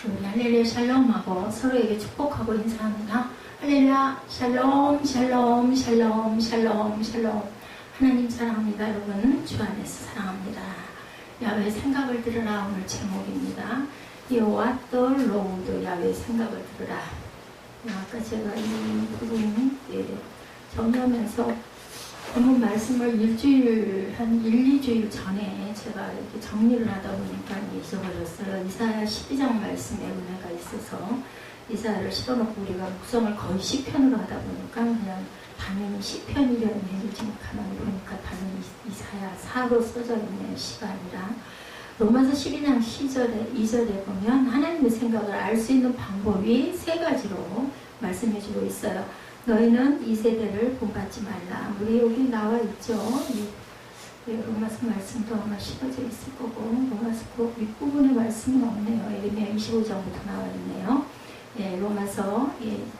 우리 할렐루야 샬롬하고 서로에게 축복하고 인사합니다. 할렐루야 샬롬 샬롬 샬롬 샬롬 샬롬. 하나님 사랑합니다. 여러분 주 안에서 사랑합니다. 야외 생각을 들으라 오늘 제목입니다. 여호와 또 로우도 야외 생각을 들으라. 아까 제가 이 부분 정리하면서 오늘 말씀을 한 1, 2주일 전에 제가 이렇게 정리를 하다 보니까 잊어버렸어요. 이사야 12장 말씀에 은혜가 있어서 이사야를 실어놓고 우리가 묵성을 거의 시편으로 하다 보니까 그냥 당연히 시편이려는 지금 가만히 보니까 당연히 이사야 4로 써져 있는 시가 아니라 로마서 12장 2절에 보면 하나님의 생각을 알 수 있는 방법이 세 가지로 말씀해주고 있어요. 너희는 이 세대를 본받지 말라. 우리 여기 나와 있죠. 로마서 말씀도 아마 실어져 있을 거고 로마서 그 윗부분의 말씀은 없네요. 예레미야 25장부터 나와 있네요. 로마서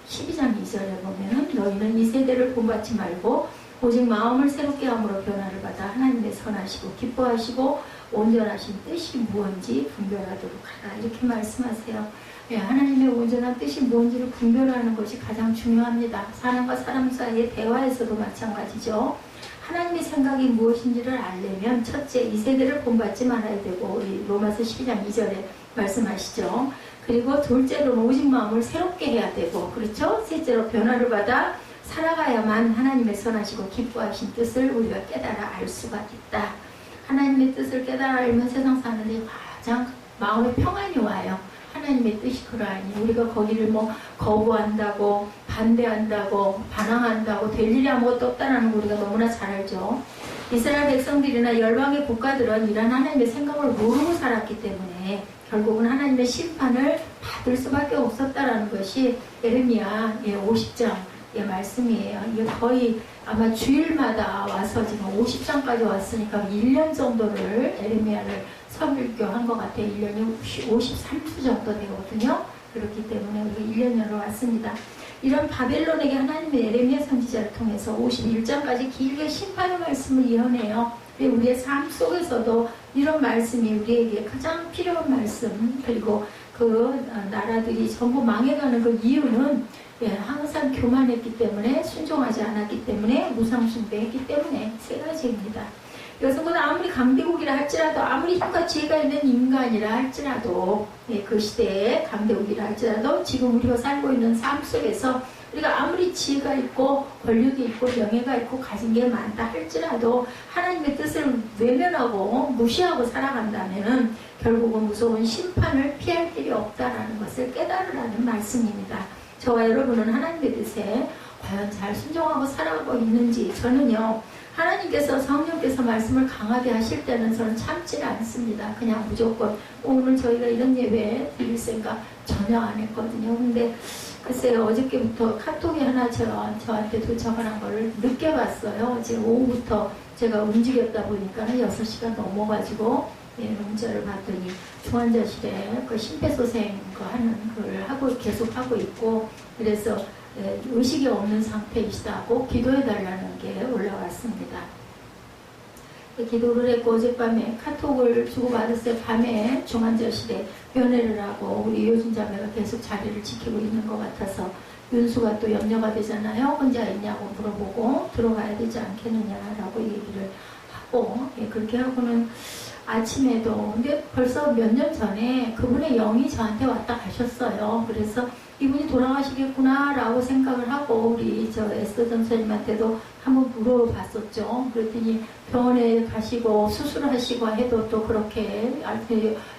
12장 2절에 보면 너희는 이 세대를 본받지 말고 오직 마음을 새롭게 함으로 변화를 받아 하나님의 선하시고 기뻐하시고 온전하신 뜻이 무엇인지 분별하도록 하라. 이렇게 말씀하세요. 하나님의 온전한 뜻이 무엇인지를 분별하는 것이 가장 중요합니다. 사람과 사람 사이의 대화에서도 마찬가지죠. 하나님의 생각이 무엇인지를 알려면 첫째 이 세대를 본받지 말아야 되고 로마서 12장 2절에 말씀하시죠. 그리고 둘째로는 오직 마음을 새롭게 해야 되고 그렇죠? 셋째로 변화를 받아 살아가야만 하나님의 선하시고 기뻐하신 뜻을 우리가 깨달아 알 수가 있다. 하나님의 뜻을 깨달아 알면 세상 사는데 가장 마음에 평안이 와요. 하나님의 뜻이 그러하니 우리가 거기를 거부한다고 반대한다고 반항한다고 될 일이 아무것도 없다는 걸 우리가 너무나 잘 알죠. 이스라엘 백성들이나 열방의 국가들은 이런 하나님의 생각을 모르고 살았기 때문에 결국은 하나님의 심판을 받을 수밖에 없었다라는 것이 예레미야 50장의 말씀이에요. 이게 거의 아마 주일마다 와서 지금 50장까지 왔으니까 1년 정도를 예레미야를 설교한 것 같아요. 1년이 53주 정도 되거든요. 그렇기 때문에 우리 1년으로 왔습니다. 이런 바벨론에게 하나님의 예레미야 선지자를 통해서 51장까지 길게 심판의 말씀을 예언해요. 우리의 삶 속에서도 이런 말씀이 우리에게 가장 필요한 말씀, 그리고 그 나라들이 전부 망해가는 그 이유는 항상 교만했기 때문에, 순종하지 않았기 때문에, 무상숭배했기 때문에 세 가지입니다. 여성보다 아무리 강대국이라 할지라도, 아무리 힘과 지혜가 있는 인간이라 할지라도, 그 시대에 강대국이라 할지라도 지금 우리가 살고 있는 삶 속에서 우리가 아무리 지혜가 있고 권력이 있고 명예가 있고 가진 게 많다 할지라도 하나님의 뜻을 외면하고 무시하고 살아간다면은 결국은 무서운 심판을 피할 길이 없다라는 것을 깨달으라는 말씀입니다. 저와 여러분은 하나님의 뜻에 과연 잘 순종하고 살아가고 있는지, 저는요 하나님께서 성령께서 말씀을 강하게 하실 때는 저는 참지 않습니다. 그냥 무조건 오늘 저희가 이런 예배 드릴 생각 전혀 안 했거든요. 근데 글쎄요, 어저께부터 카톡이 하나 저한테 도착을 한 거를 늦게 봤어요. 어제 오후부터 제가 움직였다 보니까 6시간 넘어가지고 문자를 봤더니 중환자실에 그 심폐소생 하는 걸 계속 하고 있고, 그래서 의식이 없는 상태이시다고 기도해달라는 게 올라왔습니다. 기도를 했고 어젯밤에 카톡을 주고받았어요. 밤에 중환자실에 면회를 하고 우리 요진 자매가 계속 자리를 지키고 있는 것 같아서 윤수가 또 염려가 되잖아요. 혼자 있냐고 물어보고 들어가야 되지 않겠느냐라고 얘기를 하고, 그렇게 하고는 아침에도, 근데 벌써 몇 년 전에 그분의 영이 저한테 왔다 가셨어요. 그래서 이분이 돌아가시겠구나 라고 생각을 하고 우리 에스더 전사님한테도 한번 물어봤었죠. 그랬더니 병원에 가시고 수술하시고 해도 또 그렇게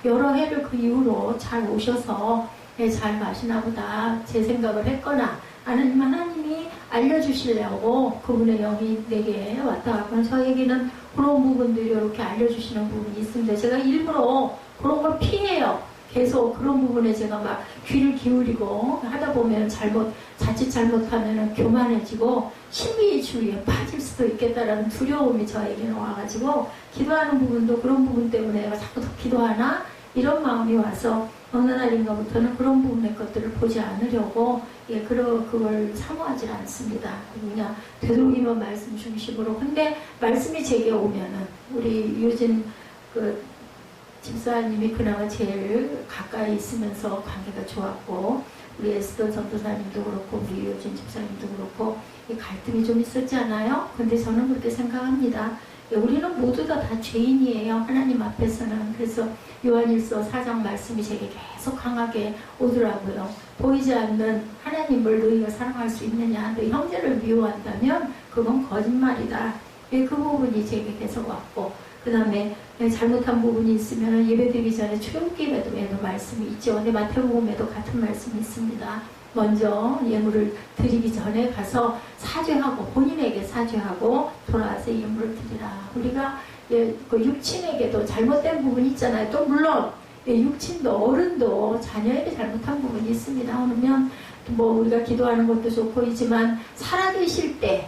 여러 해를 그 이후로 잘 오셔서 잘 가시나 보다 제 생각을 했거나, 아니면 하나님이 알려주시려고 그분의 영이 내게 왔다 갔거나, 저에게는 그런 부분들이 이렇게 알려주시는 부분이 있습니다. 제가 일부러 그런 걸 피해요. 계속 그런 부분에 제가 막 귀를 기울이고 하다 보면 자칫 잘못하면 교만해지고 신비주의에 빠질 수도 있겠다라는 두려움이 저에게는 와가지고, 기도하는 부분도 그런 부분 때문에 내가 자꾸 더 기도하나? 이런 마음이 와서 어느 날인가부터는 그런 부분의 것들을 보지 않으려고 그걸 사모하지 않습니다. 그냥 되도록이면 말씀 중심으로. 근데 말씀이 제게 오면은 우리 요즘 집사님이 그나마 제일 가까이 있으면서 관계가 좋았고, 우리 에스더 전도사님도 그렇고 우리 요진 집사님도 그렇고 이 갈등이 좀 있었지 않아요? 근데 저는 그렇게 생각합니다. 우리는 모두 다 죄인이에요. 하나님 앞에서는. 그래서 요한일서 4장 말씀이 제게 계속 강하게 오더라고요. 보이지 않는 하나님을 너희가 사랑할 수 있느냐? 너희 형제를 미워한다면 그건 거짓말이다. 그 부분이 제게 계속 왔고, 그 다음에 잘못한 부분이 있으면 예배드리기 전에 출애굽기에도 말씀이 있죠. 근데 마태복음에도 같은 말씀이 있습니다. 먼저 예물을 드리기 전에 가서 사죄하고 본인에게 사죄하고 돌아와서 예물을 드리라. 우리가 그 육친에게도 잘못된 부분이 있잖아요. 또 물론 육친도 어른도 자녀에게 잘못한 부분이 있습니다. 그러면 뭐 우리가 기도하는 것도 좋고 있지만 살아계실 때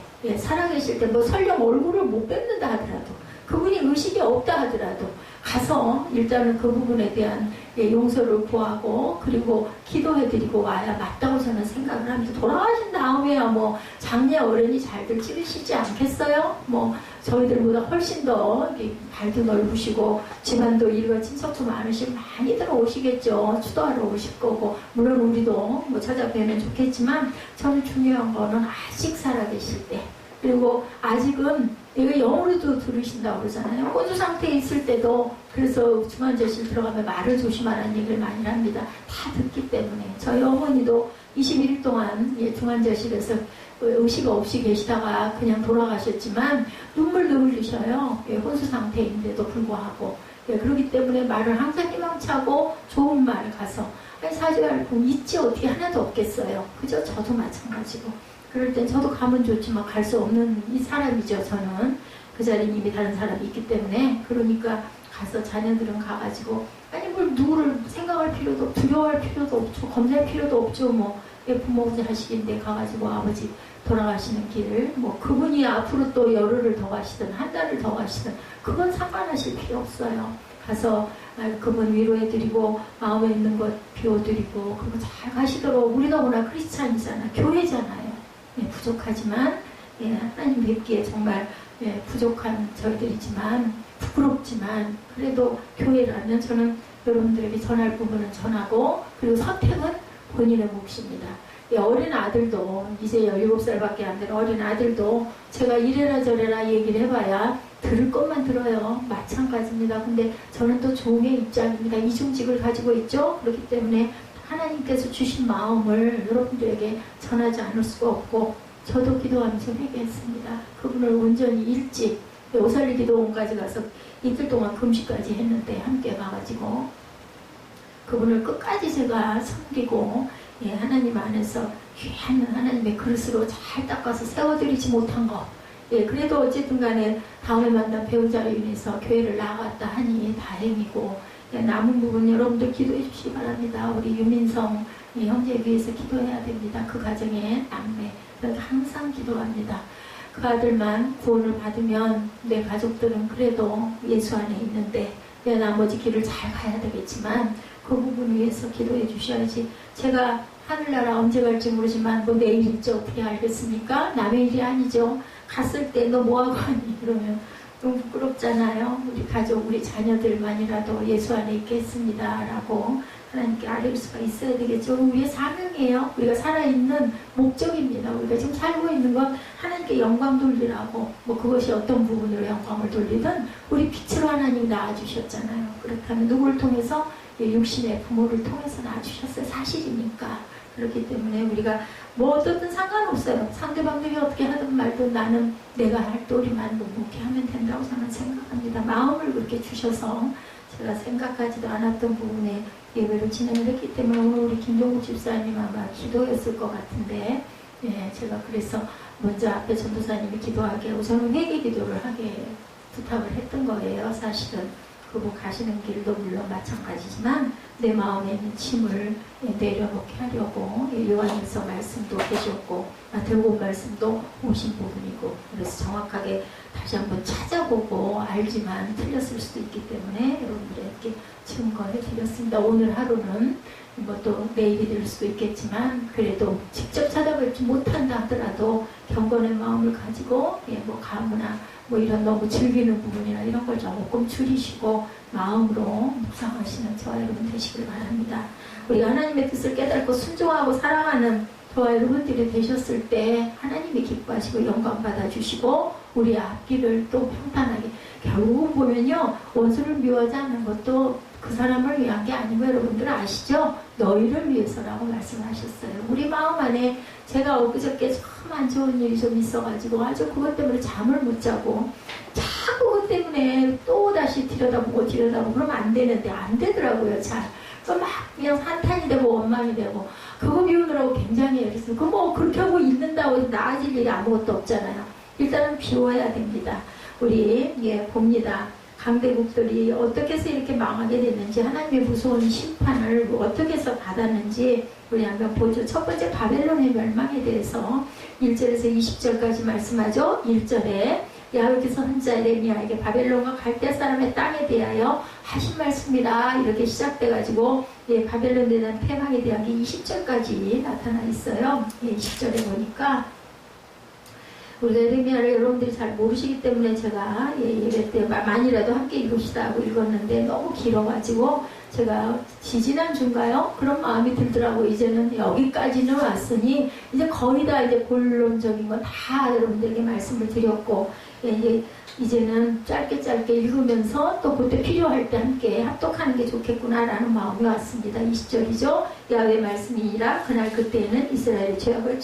뭐 설령 얼굴을 못 뵙는다 하더라도 그분이 의식이 없다 하더라도 가서 일단은 그 부분에 대한 용서를 구하고 그리고 기도해드리고 와야 맞다고 저는 생각을 합니다. 돌아가신 다음에야 뭐 장례 어른이 잘들 찍으시지 않겠어요? 뭐 저희들보다 훨씬 더 발도 넓으시고 집안도 일과 친척도 많으시고 많이들 오시겠죠. 추도하러 오실 거고 물론 우리도 뭐 찾아뵈면 좋겠지만 저는 중요한 거는 아직 살아계실 때 그리고 아직은 내가 영으로도 들으신다고 그러잖아요. 혼수 상태에 있을 때도 그래서 중환자실 들어가면 말을 조심하라는 얘기를 많이 합니다. 다 듣기 때문에. 저희 어머니도 21일 동안 중환자실에서 의식 없이 계시다가 그냥 돌아가셨지만 눈물도 흘리셔요. 혼수 상태인데도 불구하고. 그렇기 때문에 말을 항상 희망차고 좋은 말 가서 사죄할 분 있지 어떻게 하나도 없겠어요. 그죠? 저도 마찬가지고. 그럴 땐 저도 가면 좋지만 갈 수 없는 이 사람이죠. 저는 그 자리에 이미 다른 사람이 있기 때문에 그러니까 가서 자녀들은 가가지고 아니 뭘 누구를 생각할 필요도 없고 두려워할 필요도 없죠. 검사할 필요도 없죠. 뭐 부모 자식인데 가가지고 아버지 돌아가시는 길을 뭐 그분이 앞으로 또 열흘을 더 가시든 한 달을 더 가시든 그건 상관하실 필요 없어요. 가서 그분 위로해드리고 마음에 있는 것 비워드리고 그거 잘 가시도록 우리가 워낙 크리스찬이잖아. 교회잖아요. 부족하지만 하나님 뵙기에 정말 부족한 저희들이지만 부끄럽지만 그래도 교회라면 저는 여러분들에게 전할 부분은 전하고 그리고 선택은 본인의 몫입니다. 어린 아들도 이제 17살밖에 안 된 어린 아들도 제가 이래라 저래라 얘기를 해봐야 들을 것만 들어요. 마찬가지입니다. 근데 저는 또 종의 입장입니다. 이중직을 가지고 있죠. 그렇기 때문에 하나님께서 주신 마음을 여러분들에게 전하지 않을 수가 없고 저도 기도하면서 회개했습니다. 그분을 온전히 일찍 오살리 기도원까지 가서 이틀 동안 금식까지 했는데 함께 가가지고 그분을 끝까지 제가 섬기고 하나님 안에서 귀한 하나님의 그릇으로 잘 닦아서 세워드리지 못한 거 그래도 어쨌든 간에 다음에 만난 배우자로 인해서 교회를 나갔다 하니 다행이고 남은 부분 여러분들 기도해 주시기 바랍니다. 우리 유민성 형제 위해서 기도해야 됩니다. 그 가정에 남매 항상 기도합니다. 그 아들만 구원을 받으면 내 가족들은 그래도 예수 안에 있는데 내 나머지 길을 잘 가야 되겠지만 그 부분을 위해서 기도해 주셔야지. 제가 하늘나라 언제 갈지 모르지만 뭐 내일 일지 어떻게 알겠습니까? 남의 일이 아니죠. 갔을 때 너 뭐하고 하니? 그러면 너무 부끄럽잖아요. 우리 가족, 우리 자녀들만이라도 예수 안에 있겠습니다. 라고 하나님께 아뢰을 수가 있어야 되겠죠. 우리의 사명이에요. 우리가 살아있는 목적입니다. 우리가 지금 살고 있는 건 하나님께 영광 돌리라고 뭐 그것이 어떤 부분으로 영광을 돌리든 우리 빛으로 하나님 낳아주셨잖아요. 그렇다면 누구를 통해서? 육신의 부모를 통해서 낳아주셨어요. 사실이니까. 그렇기 때문에 우리가 뭐 어떻든 상관없어요. 상대방들이 어떻게 하든 말든 나는 내가 할 도리만 묵묵히 하면 된다고 저는 생각합니다. 마음을 그렇게 주셔서 제가 생각하지도 않았던 부분에 예배를 진행을 했기 때문에 오늘 우리 김종국 집사님 아마 기도했을 것 같은데 제가 그래서 먼저 앞에 전도사님이 기도하게 하고 저는 회개 기도를 하게 부탁을 했던 거예요. 사실은 그분 가시는 길도 물론 마찬가지지만 내 마음에 있는 짐을 내려놓게 하려고 요한일서 말씀도 계셨고 마태복음 말씀도 오신 부분이고 그래서 정확하게 다시 한번 찾아보고 알지만 틀렸을 수도 있기 때문에 여러분들에게 증거해 드렸습니다. 오늘 하루는 뭐 또 내일이 될 수도 있겠지만 그래도 직접 찾아뵙지 못한다 하더라도 경건의 마음을 가지고 뭐 가무나 뭐 이런 너무 즐기는 부분이나 이런 걸 조금 줄이시고 마음으로 묵상하시는 저와 여러분 되시길 바랍니다. 우리가 하나님의 뜻을 깨닫고 순종하고 살아가는 저와 여러분들이 되셨을 때 하나님이 기뻐하시고 영광 받아주시고 우리 앞길을 또 평탄하게 결국 보면요 원수를 미워하지 않는 것도 그 사람을 위한 게 아니고 여러분들 아시죠? 너희를 위해서라고 말씀하셨어요. 우리 마음 안에 제가 엊그저께 참 안 좋은 일이 좀 있어가지고 아주 그것 때문에 잠을 못 자고 자꾸 그것 때문에 또 다시 들여다보고 그러면 안 되는데 안 되더라고요. 잘. 막 그냥 한탄이 되고 원망이 되고 그거 비우느라고 굉장히 애쓰고 그 뭐 그렇게 하고 있는다고 나아질 일이 아무것도 없잖아요. 일단은 비워야 됩니다. 우리 봅니다. 강대국들이 어떻게 해서 이렇게 망하게 됐는지 하나님의 무서운 심판을 어떻게 해서 받았는지 우리 한번 보죠. 첫 번째 바벨론의 멸망에 대해서 1절에서 20절까지 말씀하죠. 1절에 야훼께서 선지자 예레미야에게 바벨론과 갈대 사람의 땅에 대하여 하신 말씀이라 이렇게 시작돼가지고 바벨론에 대한 패망에 대한 게 20절까지 나타나 있어요. 20절에 보니까 우리가 예레미야를 여러분들이 잘 모르시기 때문에 제가 예배 때 많이라도 함께 읽읍시다 하고 읽었는데 너무 길어가지고 제가 지지난주인가요? 그런 마음이 들더라고. 이제는 여기까지는 왔으니 이제 거의 다 이제 본론적인 거 다 여러분들에게 말씀을 드렸고 이제는 짧게 읽으면서 또 그때 필요할 때 함께 합독하는 게 좋겠구나라는 마음이 왔습니다. 20절이죠. 야훼 말씀이니라 그날 그때에는 이스라엘의 죄악을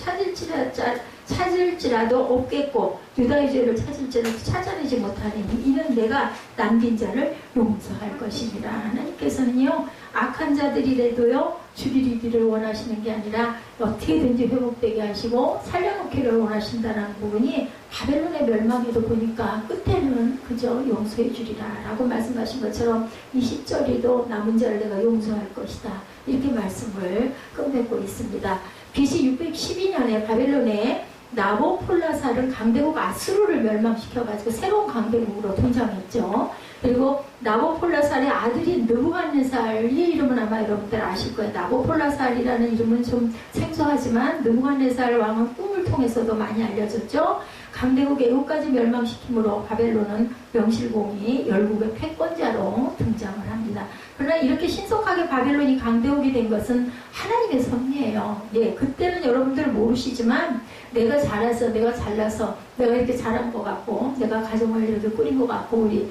찾을지라도 없겠고 유다의 죄를 찾을지라도 찾아내지 못하리니 이는 내가 남긴 자를 용서할 것이니라. 하나님께서는요 악한 자들이라도요 줄이기를 원하시는 게 아니라 어떻게든지 회복되게 하시고 살려놓기를 원하신다는 부분이 바벨론의 멸망에도 보니까 끝에는 그저 용서해 주리라 라고 말씀하신 것처럼 20절에도 남은 자를 내가 용서할 것이다 이렇게 말씀을 끝맺고 있습니다. BC 612년에 바벨론에 나보폴라살은 강대국 아수르를 멸망시켜가지고 새로운 강대국으로 등장했죠. 그리고 나보폴라살의 아들인 느부갓네살의 이름은 아마 여러분들 아실 거예요. 나보폴라살이라는 이름은 좀 생소하지만 느부갓네살 왕은 꿈을 통해서도 많이 알려졌죠. 강대국 애국까지 멸망시킴으로 바벨론은 명실공히 열국의 패권자로 등장을 합니다. 그러나 이렇게 신속하게 바벨론이 강대국이 된 것은 하나님의 섭리예요. 그때는 여러분들 모르시지만 내가 잘해서 내가 잘나서 내가 이렇게 잘한 것 같고 내가 가정을 이렇게 꾸린 것 같고 우리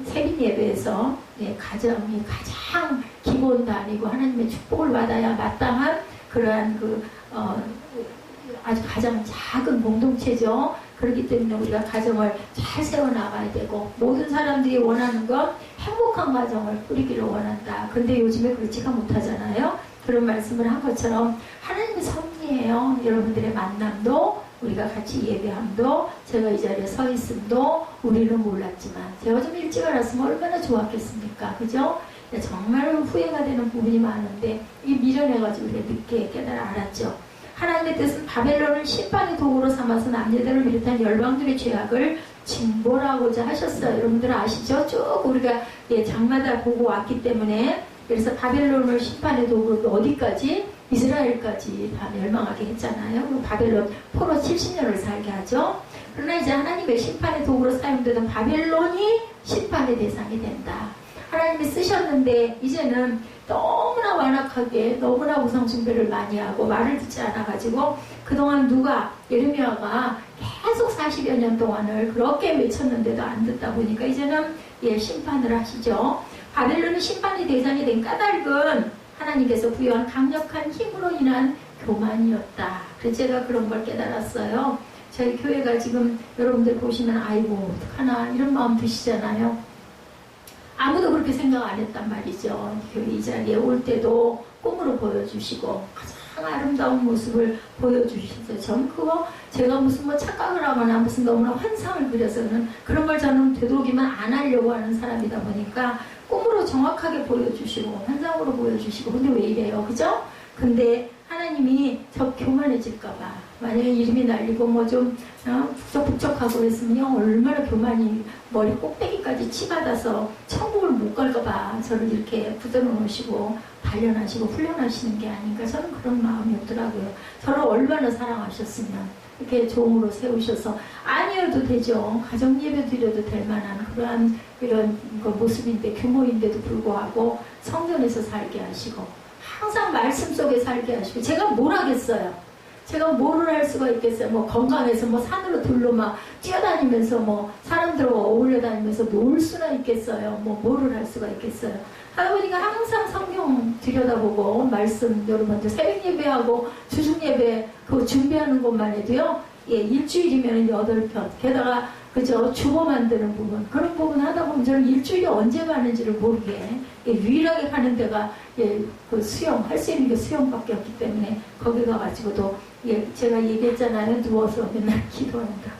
세빈 예배에서 가정이 가장 기본 단위고 하나님의 축복을 받아야 마땅한 그러한 아주 가장 작은 공동체죠. 그렇기 때문에 우리가 가정을 잘 세워나가야 되고 모든 사람들이 원하는 건 행복한 가정을 꾸리기를 원한다. 근데 요즘에 그렇지가 못하잖아요. 그런 말씀을 한 것처럼 하나님의 섭리예요. 여러분들의 만남도 우리가 같이 예배함도 제가 이 자리에 서 있음도 우리는 몰랐지만 제가 좀 일찍 알았으면 얼마나 좋았겠습니까? 그죠? 정말 후회가 되는 부분이 많은데 이 미련해가지고 우리가 늦게 깨달아 알았죠. 하나님의 뜻은 바벨론을 심판의 도구로 삼아서 남녀들을 비롯한 열방들의 죄악을 징벌하고자 하셨어요. 여러분들 아시죠? 쭉 우리가 장마다 보고 왔기 때문에 그래서 바벨론을 심판의 도구로 어디까지? 이스라엘까지 다 멸망하게 했잖아요. 바벨론 포로 70년을 살게 하죠. 그러나 이제 하나님의 심판의 도구로 사용되던 바벨론이 심판의 대상이 된다. 하나님이 쓰셨는데 이제는 너무나 완악하게 너무나 우상숭배를 많이 하고 말을 듣지 않아가지고 그동안 예레미야가 계속 40여 년 동안을 그렇게 외쳤는데도 안 듣다 보니까 이제는 심판을 하시죠. 바벨론이 심판의 대상이 된 까닭은 하나님께서 부여한 강력한 힘으로 인한 교만이었다. 그래서 제가 그런 걸 깨달았어요. 저희 교회가 지금 여러분들 보시면 아이고 어떡하나 이런 마음 드시잖아요. 아무도 그렇게 생각 안 했단 말이죠. 교회 이 자리에 올 때도 꿈으로 보여주시고 가장 아름다운 모습을 보여주셨어요. 전 그거 제가 무슨 착각을 하거나 무슨 너무나 환상을 그려서는 그런 걸 저는 되도록이면 안 하려고 하는 사람이다 보니까 꿈으로 정확하게 보여주시고 환상으로 보여주시고 근데 왜 이래요? 그죠? 근데 하나님 하나님이 저 교만해질까봐 만약에 이름이 날리고 뭐 좀 북적북적하고 그랬으면 얼마나 교만이 머리 꼭대기까지 치받아서 천국을 못 갈까봐 저를 이렇게 붙들어 놓으시고 단련하시고 훈련하시는 게 아닌가 저는 그런 마음이 없더라고요. 저를 얼마나 사랑하셨으면 이렇게 종으로 세우셔서 아니어도 되죠. 가정 예배 드려도 될 만한 그러한 이런 모습인데 규모인데도 불구하고 성전에서 살게 하시고 항상 말씀 속에 살게 하시고 제가 뭘 하겠어요. 제가 뭐를 할 수가 있겠어요. 뭐 건강해서 뭐 산으로 들로 막 뛰어다니면서 뭐 사람들과 어울려 다니면서 놀 수나 있겠어요. 뭐 뭐를 할 수가 있겠어요. 할아버지가 항상 성경 들여다보고 말씀 여러분들 새벽 예배하고 주중 예배 그 준비하는 것만 해도요. 예, 일주일이면 8편. 게다가 그죠 주보 만드는 부분 그런 부분 하다 보면 저는 일주일에 언제 가는지를 모르게 예, 유일하게 가는 데가 예, 그 수영 할 수 있는 게 수영밖에 없기 때문에 거기 가가지고도 예, 제가 얘기했잖아요. 누워서 맨날 기도한다.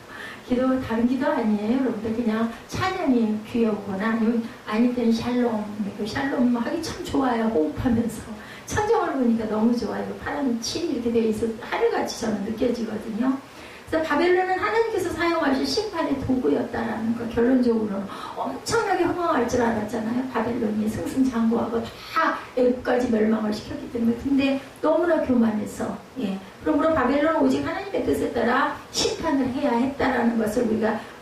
기도 다른 기도 아니에요. 여러분들 그냥 찬양이 귀여우거나 아니면 아닐 때는 샬롬 그 샬롬 하기 참 좋아요. 호흡하면서 천정을 보니까 너무 좋아요. 파란 칠이 이렇게 되어 있어 하늘같이 저는 느껴지거든요. 그래서 바벨론은 하나님께서 사용하실 심판의 도구였다라는 거 결론적으로는 엄청나게 흥황할 줄 알았잖아요. 바벨론이 승승장구하고 다 애국까지 멸망을 시켰기 때문에 근데 너무나 교만해서 예. 그러므로 바벨론은 오직 하나님의 뜻에 따라 심판을 해야 했다라는 것을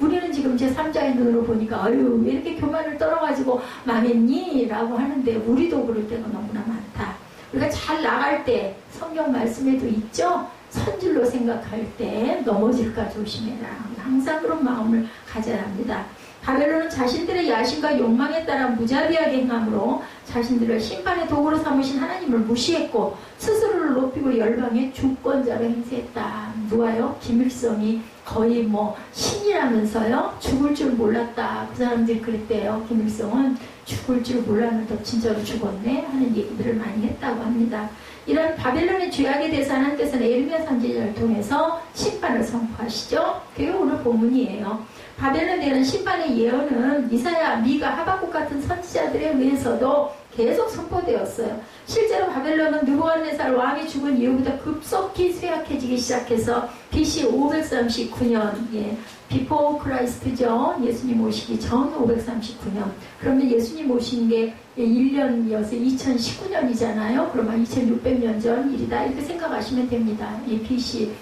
우리는 지금 제 3자의 눈으로 보니까 아유 왜 이렇게 교만을 떨어가지고 망했니? 라고 하는데 우리도 그럴 때가 너무나 많다. 우리가 잘 나갈 때 성경 말씀에도 있죠. 선줄로 생각할 때 넘어질까 조심해라. 항상 그런 마음을 가져야 합니다. 바벨론은 자신들의 야심과 욕망에 따라 무자비하게 행함으로 자신들을 심판의 도구로 삼으신 하나님을 무시했고 스스로를 높이고 열방의 주권자로 행세했다. 누가요? 김일성이 거의 뭐 신이라면서요. 죽을 줄 몰랐다. 그 사람들이 그랬대요. 김일성은 죽을 줄 몰랐는데 진짜로 죽었네 하는 얘기들을 많이 했다고 합니다. 이런 바벨론의 죄악에 대해서 하나님께서는 에르미야 선지자를 통해서 심판을 선포하시죠. 그게 오늘 본문이에요. 바벨론에 대한 심판의 예언은 이사야, 미가, 하박국 같은 선지자들에 의해서도 계속 선포되었어요. 실제로 바벨론은 느부갓네살 왕이 죽은 이후부터 급속히 쇠약해지기 시작해서 BC 539년 예, 비포 크라이스트죠. 예수님 오시기 전 539년. 그러면 예수님 오신 게 1년이어서 2019년이잖아요. 그러면 2600년 전 일이다. 이렇게 생각하시면 됩니다. 이 BC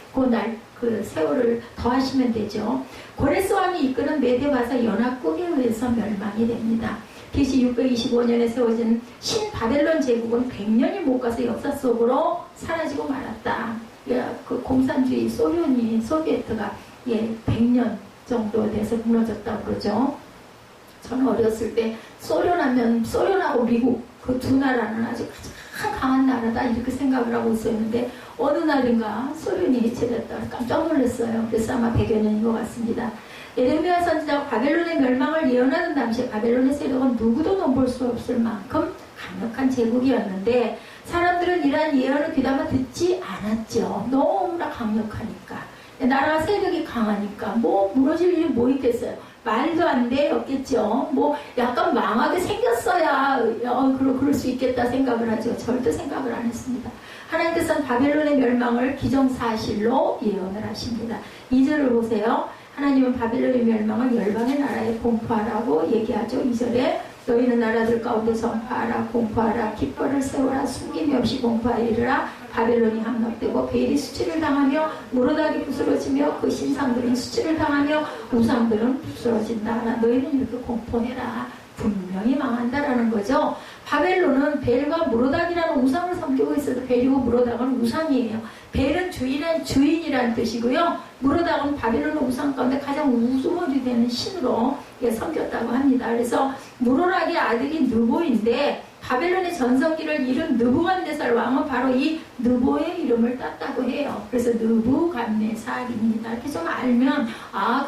그 세월을 더하시면 되죠. 고레스 왕이 이끄는 메데바사 연합국에 의해서 멸망이 됩니다. BC 625년에 세워진 신바벨론 제국은 100년이 못 가서 역사 속으로 사라지고 말았다. 그 공산주의 소비에트가 100년 정도 돼서 무너졌다고 그러죠. 저는 어렸을 때 소련하고 미국 그 두 나라는 아주 가장 강한 나라다 이렇게 생각을 하고 있었는데 어느 날인가 소련이 해체됐다. 깜짝 놀랐어요. 그래서 아마 100여 년인 것 같습니다. 예레미야 선지자가 바벨론의 멸망을 예언하는 당시에 바벨론의 세력은 누구도 넘볼 수 없을 만큼 강력한 제국이었는데 사람들은 이러한 예언을 귀담아 듣지 않았죠. 너무나 강력하니까. 나라 세력이 강하니까 뭐 무너질 일이 뭐 있겠어요. 말도 안 돼였겠죠. 뭐 약간 망하게 생겼어야 그럴 수 있겠다 생각을 하죠. 절대 생각을 안 했습니다. 하나님께서는 바벨론의 멸망을 기정사실로 예언을 하십니다. 2절을 보세요. 하나님은 바벨론의 멸망을 열방의 나라에 공포하라고 얘기하죠. 2절에 너희는 나라들 가운데 전파하라 공포하라 깃발을 세우라 숨김이 없이 공포하리라. 바벨론이 함락되고 베일이 수치를 당하며 무로닥이 부스러지며 그 신상들은 수치를 당하며 우상들은 부스러진다. 너희는 이렇게 공포해라. 분명히 망한다라는 거죠. 바벨론은 벨과 무로닥이라는 우상을 섬기고 있어도 벨이고 무로닥은 우상이에요. 벨은 주인이라는 뜻이고요. 무로닥은 바벨론의 우상 가운데 가장 우두머리 되는 신으로 섬겼다고 합니다. 그래서 무로닥의 아들이 느보인데 바벨론의 전성기를 이룬 느부갓네살 왕은 바로 이 느보의 이름을 땄다고 해요. 그래서 느부갓네살입니다. 이렇게 좀 알면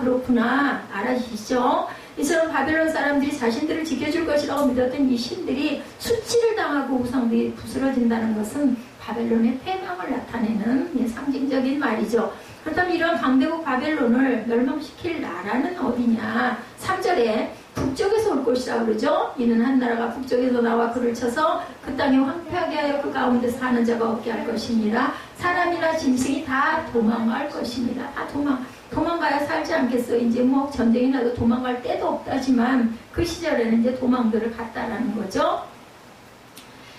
그렇구나 알아주시죠. 이처럼 바벨론 사람들이 자신들을 지켜줄 것이라고 믿었던 이 신들이 수치를 당하고 우상들이 부스러진다는 것은 바벨론의 패망을 나타내는 상징적인 말이죠. 그렇다면 이런 강대국 바벨론을 멸망시킬 나라는 어디냐? 3절에 북쪽에서 올 것이라 그러죠. 이는 한 나라가 북쪽에서 나와 그를 쳐서 그 땅에 황폐하게 하여 그 가운데 사는 자가 없게 할 것이니라. 사람이나 짐승이 다 도망갈 것이니라. 다 도망가야 살지 않겠어. 이제 뭐 전쟁이 나도 도망갈 데도 없다지만 그 시절에는 이제 도망들을 갔다라는 거죠.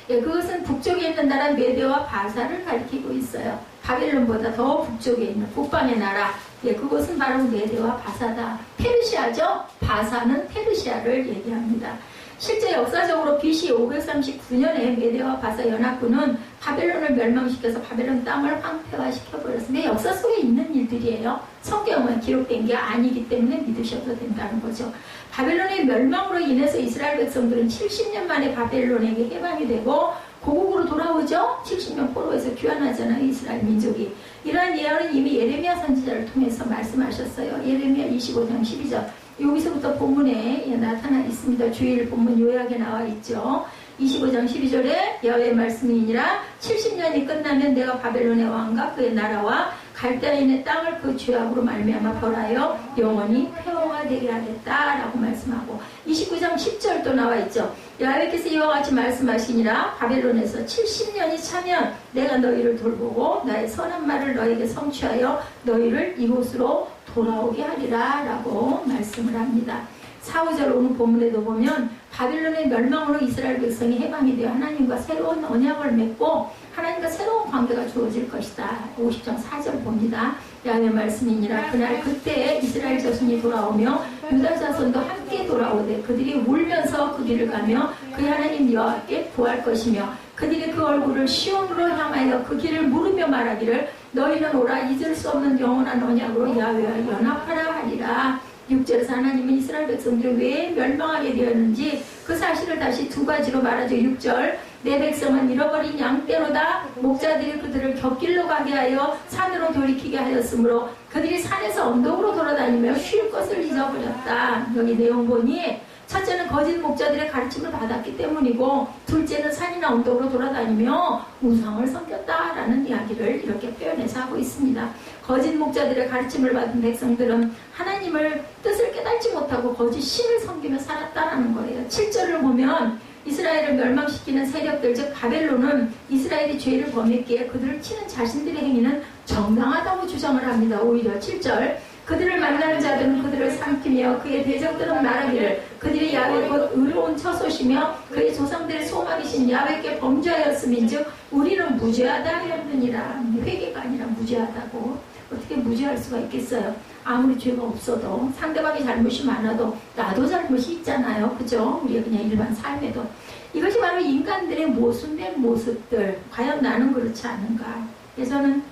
예, 그것은 북쪽에 있는 나라 메대와 바사를 가리키고 있어요. 바벨론보다 더 북쪽에 있는 북방의 나라. 예, 그것은 바로 메대와 바사다. 페르시아죠? 바사는 페르시아를 얘기합니다. 실제 역사적으로 BC 539년에 메대와 바사 연합군은 바벨론을 멸망시켜서 바벨론 땅을 황폐화시켜버렸습니다. 역사 속에 있는 일들이에요. 성경은 기록된 게 아니기 때문에 믿으셔도 된다는 거죠. 바벨론의 멸망으로 인해서 이스라엘 백성들은 70년 만에 바벨론에게 해방이 되고 고국으로 돌아오죠. 70년 포로에서 귀환하잖아요. 이스라엘 민족이. 이러한 예언은 이미 예레미야 선지자를 통해서 말씀하셨어요. 예레미야 25장 12절. 여기서부터 본문에 나타나 있습니다. 주일 본문 요약에 나와 있죠. 25장 12절에 여호와의 말씀이니라. 70년이 끝나면 내가 바벨론의 왕과 그의 나라와 갈대아인의 땅을 그 죄악으로 말미암아 벌하여 영원히 폐허되게 하겠다라고 말씀하고, 29장 10절도 나와 있죠. 여호와께서 이와 같이 말씀하시니라. 바벨론에서 70년이 차면 내가 너희를 돌보고 나의 선한 말을 너희에게 성취하여 너희를 이곳으로 돌아오게 하리라 라고 말씀을 합니다. 4, 5절 오늘 본문에도 보면 바벨론의 멸망으로 이스라엘 백성이 해방이 되어 하나님과 새로운 언약을 맺고 하나님과 새로운 관계가 주어질 것이다. 50장 4절 봅니다. 여호와의 말씀이니라. 그날 그때에 이스라엘 자손이 돌아오며 유다 자손도 함께 돌아오되 그들이 울면서 그 길을 가며 그의 하나님 여호와께 구할 것이며 그들이 그 얼굴을 시온으로 향하여 그 길을 물으며 말하기를 너희는 오라 잊을 수 없는 영원한 언약으로 야훼와 연합하라 하리라. 6절에서 하나님은 이스라엘 백성들이 왜 멸망하게 되었는지 그 사실을 다시 두 가지로 말하죠. 6절 내 백성은 잃어버린 양떼로다. 목자들이 그들을 곁길로 가게 하여 산으로 돌이키게 하였으므로 그들이 산에서 언덕으로 돌아다니며 쉴 것을 잊어버렸다. 여기 내용 보니 첫째는 거짓 목자들의 가르침을 받았기 때문이고, 둘째는 산이나 언덕으로 돌아다니며 우상을 섬겼다라는 이야기를 이렇게 표현해서 하고 있습니다. 거짓 목자들의 가르침을 받은 백성들은 하나님을 뜻을 깨닫지 못하고 거짓 신을 섬기며 살았다라는 거예요. 7절을 보면 이스라엘을 멸망시키는 세력들, 즉 바벨론은 이스라엘이 죄를 범했기에 그들을 치는 자신들의 행위는 정당하다고 주장을 합니다. 오히려 7절 그들을 만나는 자들은 그들을 삼키며 그의 대적들은 말하기를 그들이 야훼 곧 의로운 처소시며 그의 조상들의 소망이신 야훼께 범죄하였음인즉 우리는 무죄하다 하였느니라. 회개가 아니라 무죄하다고. 어떻게 무죄할 수가 있겠어요? 아무리 죄가 없어도 상대방이 잘못이 많아도 나도 잘못이 있잖아요. 그죠? 우리가 그냥 일반 삶에도. 이것이 바로 인간들의 모순된 모습들. 과연 나는 그렇지 않은가? 그래서는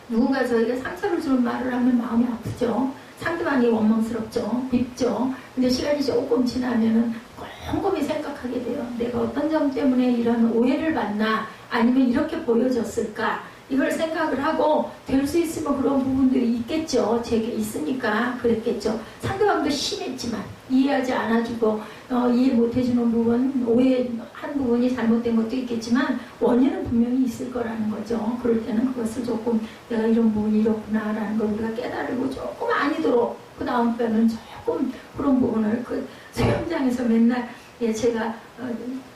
누군가 저에게 상처를 주는 말을 하면 마음이 아프죠. 상대방이 원망스럽죠. 밉죠. 근데 시간이 조금 지나면은 곰곰이 생각하게 돼요. 내가 어떤 점 때문에 이런 오해를 받나, 아니면 이렇게 보여졌을까, 이걸 생각을 하고 될 수 있으면 그런 부분들이 있겠죠. 제게 있으니까 그랬겠죠. 상대방도 심했지만 이해하지 않아주고 이해 못해주는 부분, 오해한 부분이 잘못된 것도 있겠지만 원인은 분명히 있을 거라는 거죠. 그럴 때는 그것을 조금 내가 이런 부분이 이렇구나 라는 걸 우리가 깨달고 조금 아니도록 그 다음 편은 조금 그런 부분을 그 수영장에서 맨날 제가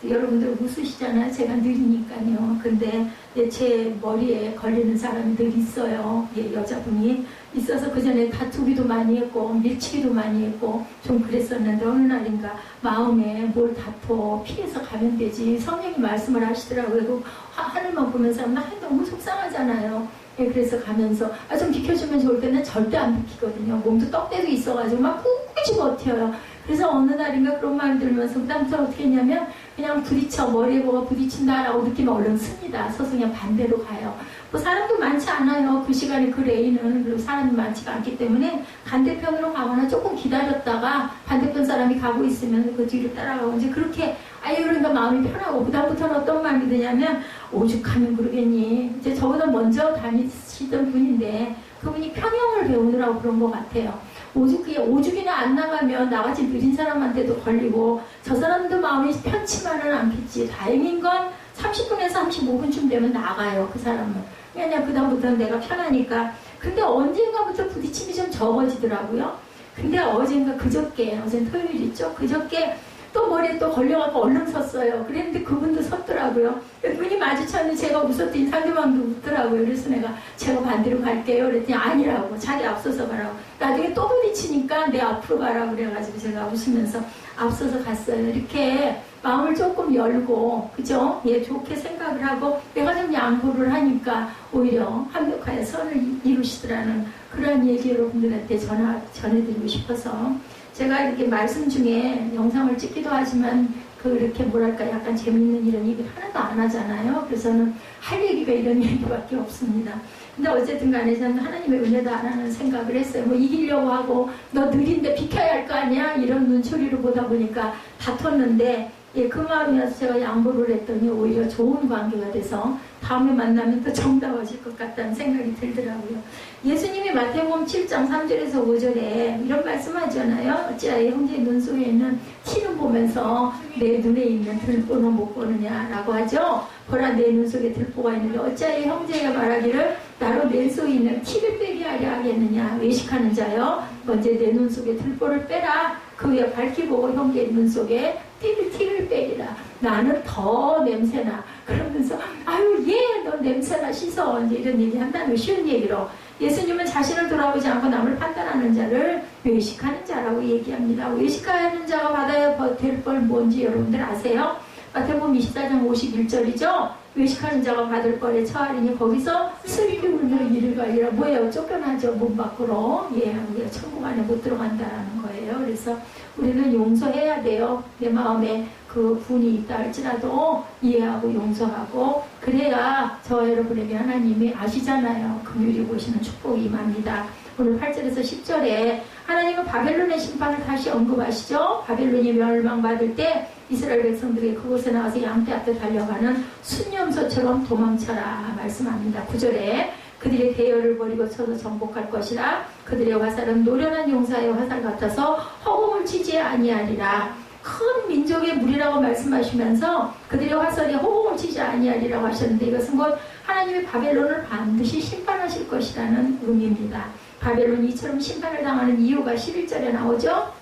여러분들 웃으시잖아요. 제가 느리니까요. 근데 제 머리에 걸리는 사람이 늘 있어요. 여자분이 있어서 그 전에 다투기도 많이 했고 밀치기도 많이 했고 좀 그랬었는데 어느 날인가 마음에 뭘 다퉈 피해서 가면 되지 성령이 말씀을 하시더라고요. 하늘만 보면서 나 너무 속상하잖아요. 그래서 가면서 좀 비켜주면 좋을 텐데 절대 안 비키거든요. 몸도 떡대도 있어가지고 막 꾹꾹이 버텨요. 그래서 어느 날인가 그런 마음이 들면서 그다음부터 어떻게 했냐면 그냥 부딪혀, 머리에 뭐가 부딪힌다라고 느끼면 얼른 씁니다. 서서 그냥 반대로 가요. 뭐 사람도 많지 않아요. 그 시간에 그 레인은. 그리고 사람이 많지가 않기 때문에 반대편으로 가거나 조금 기다렸다가 반대편 사람이 가고 있으면 그 뒤로 따라가고 이제 그렇게 그러니까 마음이 편하고 그다음부터는 어떤 마음이 드냐면 오죽하면 그러겠니. 이제 저보다 먼저 다니시던 분인데 그분이 평형을 배우느라고 그런 것 같아요. 오죽이나 안 나가면 나같이 느린 사람한테도 걸리고 저 사람도 마음이 편치만은 않겠지. 다행인 건 30분에서 35분쯤 되면 나가요. 그 사람은. 그냥 그다음부터는 내가 편하니까. 근데 언젠가부터 부딪힘이 좀 적어지더라고요. 근데 어젠가 그저께, 어젠 토요일 있죠? 그저께 또 머리에 또 걸려갖고 얼른 섰어요. 그랬는데 그분도 섰더라고요. 눈이 마주쳤는데 제가 웃었더니 상대방도 웃더라고요. 그래서 내가 제가 반대로 갈게요. 그랬더니 아니라고. 자기 앞서서 가라고. 나중에 또 부딪히니까 내 앞으로 가라고 그래가지고 제가 웃으면서 앞서서 갔어요. 이렇게 마음을 조금 열고, 그죠? 예, 좋게 생각을 하고 내가 좀 양보를 하니까 오히려 합력하여 선을 이루시더라는 그런 얘기 여러분들한테 전해드리고 싶어서 제가 이렇게 말씀 중에 영상을 찍기도 하지만 그렇게 뭐랄까 약간 재밌는 이런 얘기 하나도 안 하잖아요. 그래서는 할 얘기가 이런 얘기밖에 없습니다. 근데 어쨌든 간에 저는 하나님의 은혜도 안 하는 생각을 했어요. 뭐 이기려고 하고 너 느린데 비켜야 할 거 아니야? 이런 눈초리로 보다 보니까 다퉜는데 예, 그 마음이어서 제가 양보를 했더니 오히려 좋은 관계가 돼서 다음에 만나면 더 정다워질 것 같다는 생각이 들더라고요. 예수님이 마태복음 7장 3절에서 5절에 이런 말씀하잖아요. 어찌하여 형제의 눈 속에 있는 티는 보면서 내 눈에 있는 들보는 못 보느냐라고 하죠. 보라 내 눈 속에 들보가 있는데 어찌하여 형제가 말하기를 나로 내 속에 있는 티를 빼게 하려 하겠느냐. 외식하는 자여 먼저 내 눈 속에 들보를 빼라. 그 위에 밝히 보고 형제의 눈 속에 티를 빼리라. 나는 더 냄새나. 그러면서 아유 너 냄새나 씻어. 이제 이런 얘기 한다는 쉬운 얘기로 예수님은 자신을 돌아보지 않고 남을 판단하는 자를 외식하는 자라고 얘기합니다. 외식하는 자가 받아야 될 벌 뭔지 여러분들 아세요? 마태복음 24장 51절이죠. 외식하는 자가 받을 벌에 처하리니 거기서 슬피 울며 이를 가리라. 뭐예요? 쫓겨나죠. 문 밖으로. 예, 우리가 천국 안에 못 들어간다는 거예요. 그래서 우리는 용서해야 돼요. 내 마음에 그 분이 있다 할지라도 이해하고 용서하고 그래야 저와 여러분에게 하나님이 아시잖아요. 긍휼히 보시는 축복이 임합니다. 오늘 8절에서 10절에 하나님은 바벨론의 심판을 다시 언급하시죠. 바벨론이 멸망받을 때 이스라엘 백성들이 그곳에 나와서 양떼 앞에 달려가는 순념소처럼 도망쳐라 말씀합니다. 9절에 그들의 대열을 버리고 서서 정복할 것이라. 그들의 화살은 노련한 용사의 화살 같아서 허공을 치지 아니하리라. 큰 민족의 무리라고 말씀하시면서 그들의 화살이 허공을 치지 아니하리라고 하셨는데 이것은 곧 하나님이 바벨론을 반드시 심판하실 것이라는 의미입니다. 바벨론이 이처럼 심판을 당하는 이유가 11절에 나오죠.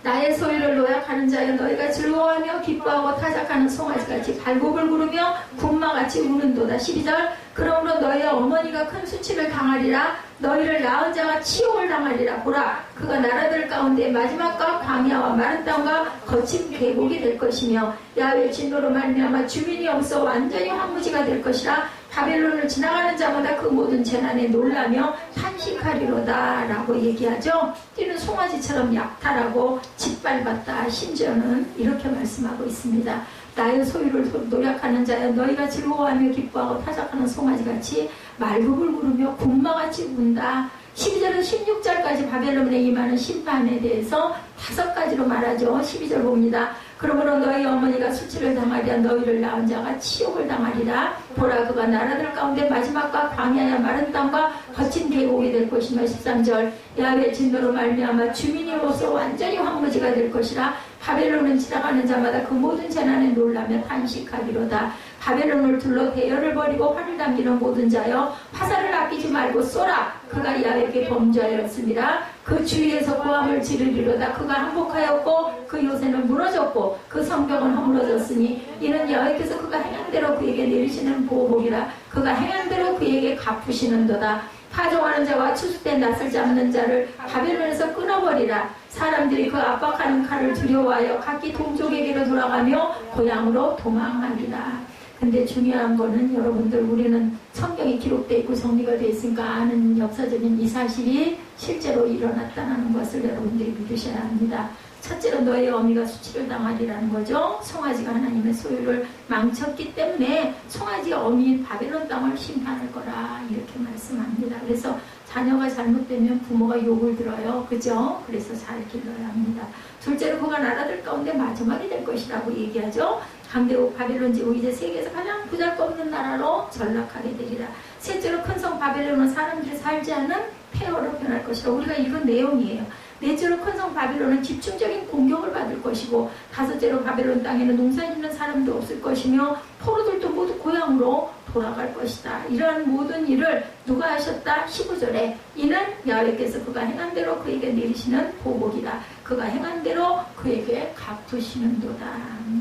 나의 소유를 노약하는 자여 너희가 즐거워하며 기뻐하고 타작하는 송아지같이 발곡을 구르며 군마같이 우는도다. 12절 그러므로 너희의 어머니가 큰 수치를 당하리라. 너희를 낳은 자가 치욕을 당하리라. 보라 그가 나라들 가운데 마지막과 광야와 마른 땅과 거친 계곡이 될 것이며 야훼 진노로 말미암아 주민이 없어 완전히 황무지가 될 것이라. 바벨론을 지나가는 자마다 그 모든 재난에 놀라며 탄식하리로다 라고 얘기하죠. 뛰는 송아지처럼 약탈하고 짓밟았다. 심지어는 이렇게 말씀하고 있습니다. 나의 소유를 노력하는 자여 너희가 즐거워하며 기뻐하고 타작하는 송아지같이 말굽을 구르며 군마같이 운다. 12절에서 16절까지 바벨론에 임하는 심판에 대해서 5가지로 말하죠. 12절 봅니다. 그러므로 너희 어머니가 수치를 당하리라. 너희를 낳은 자가 치욕을 당하리라. 보라 그가 나라들 가운데 마지막과 광야야 마른 땅과 거친 계곡이 될 것이며 13절 야훼 진노로 말미암아 주민이 없어 완전히 황무지가 될 것이라. 바벨론은 지나가는 자마다 그 모든 재난에 놀라며 탄식하리로다. 바벨론을 둘러 대열을 벌이고 화를 당기는 모든 자여 화살을 아끼지 말고 쏘라. 그가 야훼에게 범죄하였습니다. 그 주위에서 고함을 지르리로다. 그가 항복하였고 그 요새는 무너졌고 그 성벽은 허물어졌으니 이는 여호와께서 그가 행한 대로 그에게 내리시는 보복이라. 그가 행한 대로 그에게 갚으시는도다. 파종하는 자와 추수때 낫을 잡는 자를 바벨론에서 끊어버리라. 사람들이 그 압박하는 칼을 두려워하여 각기 동족에게로 돌아가며 고향으로 도망하리라. 근데 중요한 거는 여러분들 우리는 성경에 기록되어 있고 정리가 되어 있으니까 아는 역사적인 이 사실이 실제로 일어났다는 것을 여러분들이 믿으셔야 합니다. 첫째로 너의 어미가 수치를 당하리라는 거죠. 송아지가 하나님의 소유를 망쳤기 때문에 송아지가 어미인 바벨론 땅을 심판할 거라 이렇게 말씀합니다. 그래서 자녀가 잘못되면 부모가 욕을 들어요. 그죠? 그래서 잘 길러야 합니다. 둘째로 그가 나라들 가운데 마지막이 될 것이라고 얘기하죠. 강대국 바벨론 지고 이제 세계에서 가장 보잘것없는 나라로 전락하게 되리라. 셋째로 큰 성 바벨론은 사람들이 살지 않는 폐허로 변할 것이라. 우리가 읽은 내용이에요. 넷째로 큰 성 바벨론은 집중적인 공격을 받을 것이고 다섯째로 바벨론 땅에는 농사 짓는 사람도 없을 것이며 포로들도 모두 고향으로 돌아갈 것이다. 이러한 모든 일을 누가 하셨다? 15절에 이는 야훼께서 그가 행한 대로 그에게 내리시는 보복이다. 그가 행한 대로 그에게 갚으시는도다.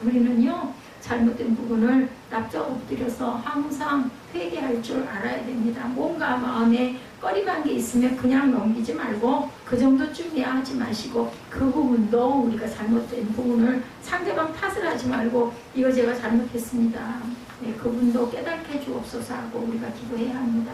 우리는요 잘못된 부분을 납작 엎드려서 항상 회개할 줄 알아야 됩니다. 뭔가 마음에 꺼림한 게 있으면 그냥 넘기지 말고 그 정도쯤이야 하지 마시고 그 부분도 우리가 잘못된 부분을 상대방 탓을 하지 말고 이거 제가 잘못했습니다. 네, 그분도 깨닫게 주옵소서 하고 우리가 기도해야 합니다.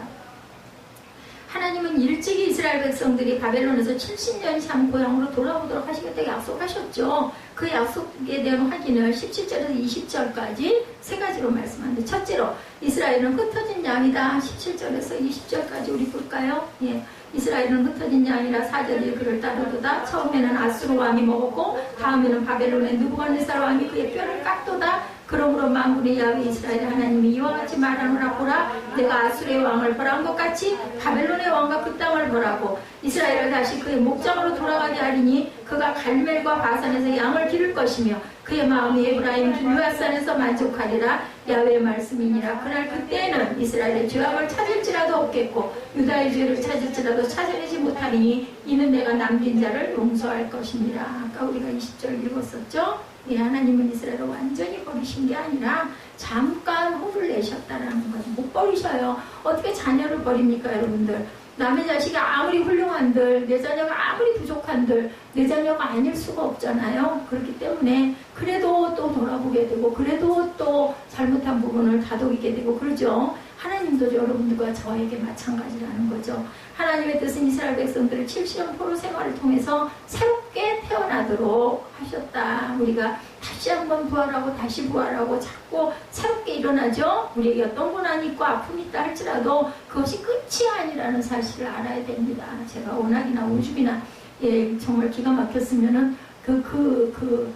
하나님은 일찍이 이스라엘 백성들이 바벨론에서 70년 참 고향으로 돌아오도록 하시겠다고 약속하셨죠. 그 약속에 대한 확인을 17절에서 20절까지 세 가지로 말씀하는데 첫째로 이스라엘은 흩어진 양이다. 17절에서 20절까지 우리 볼까요? 예. 이스라엘은 흩어진 양이라 사절이 그를 따르도다. 처음에는 아수르 왕이 먹었고 다음에는 바벨론의 느부갓네살 왕이 그의 뼈를 깎도다. 그러므로 만군의 야훼 이스라엘 하나님이 이와 같이 말하노라. 보라 내가 아수르의 왕을 벌한 것 같이 바벨론의 왕과 그 땅을 벌하고 이스라엘을 다시 그의 목장으로 돌아가게 하리니 그가 갈멜과 바산에서 양을 기를 것이며 그의 마음이 에브라임 길르앗산에서 만족하리라. 야훼의 말씀이니라. 그날 그때는 이스라엘의 죄악을 찾을지라도 없겠고 유다의 죄를 찾을지라도 찾아내지 못하리니 이는 내가 남긴 자를 용서할 것이니라. 아까 우리가 20절 읽었었죠. 예, 하나님은 이스라엘을 완전히 버리신 게 아니라 잠깐 호를 내셨다라는 거죠. 못 버리셔요. 어떻게 자녀를 버립니까, 여러분들? 남의 자식이 아무리 훌륭한들, 내 자녀가 아무리 부족한들, 내 자녀가 아닐 수가 없잖아요. 그렇기 때문에 그래도 또 돌아보게 되고, 그래도 또 잘못한 부분을 다독이게 되고, 그러죠. 하나님도 여러분들과 저에게 마찬가지라는 거죠. 하나님의 뜻은 이스라엘 백성들을 70년 포로 생활을 통해서 새롭게 태어나도록 하셨다. 우리가 다시 한번 부활하고 다시 부활하고 자꾸 새롭게 일어나죠. 우리에게 어떤 고난이 있고 아픔이 있다 할지라도 그것이 끝이 아니라는 사실을 알아야 됩니다. 제가 워낙이나 오죽이나 예, 정말 기가 막혔으면은 그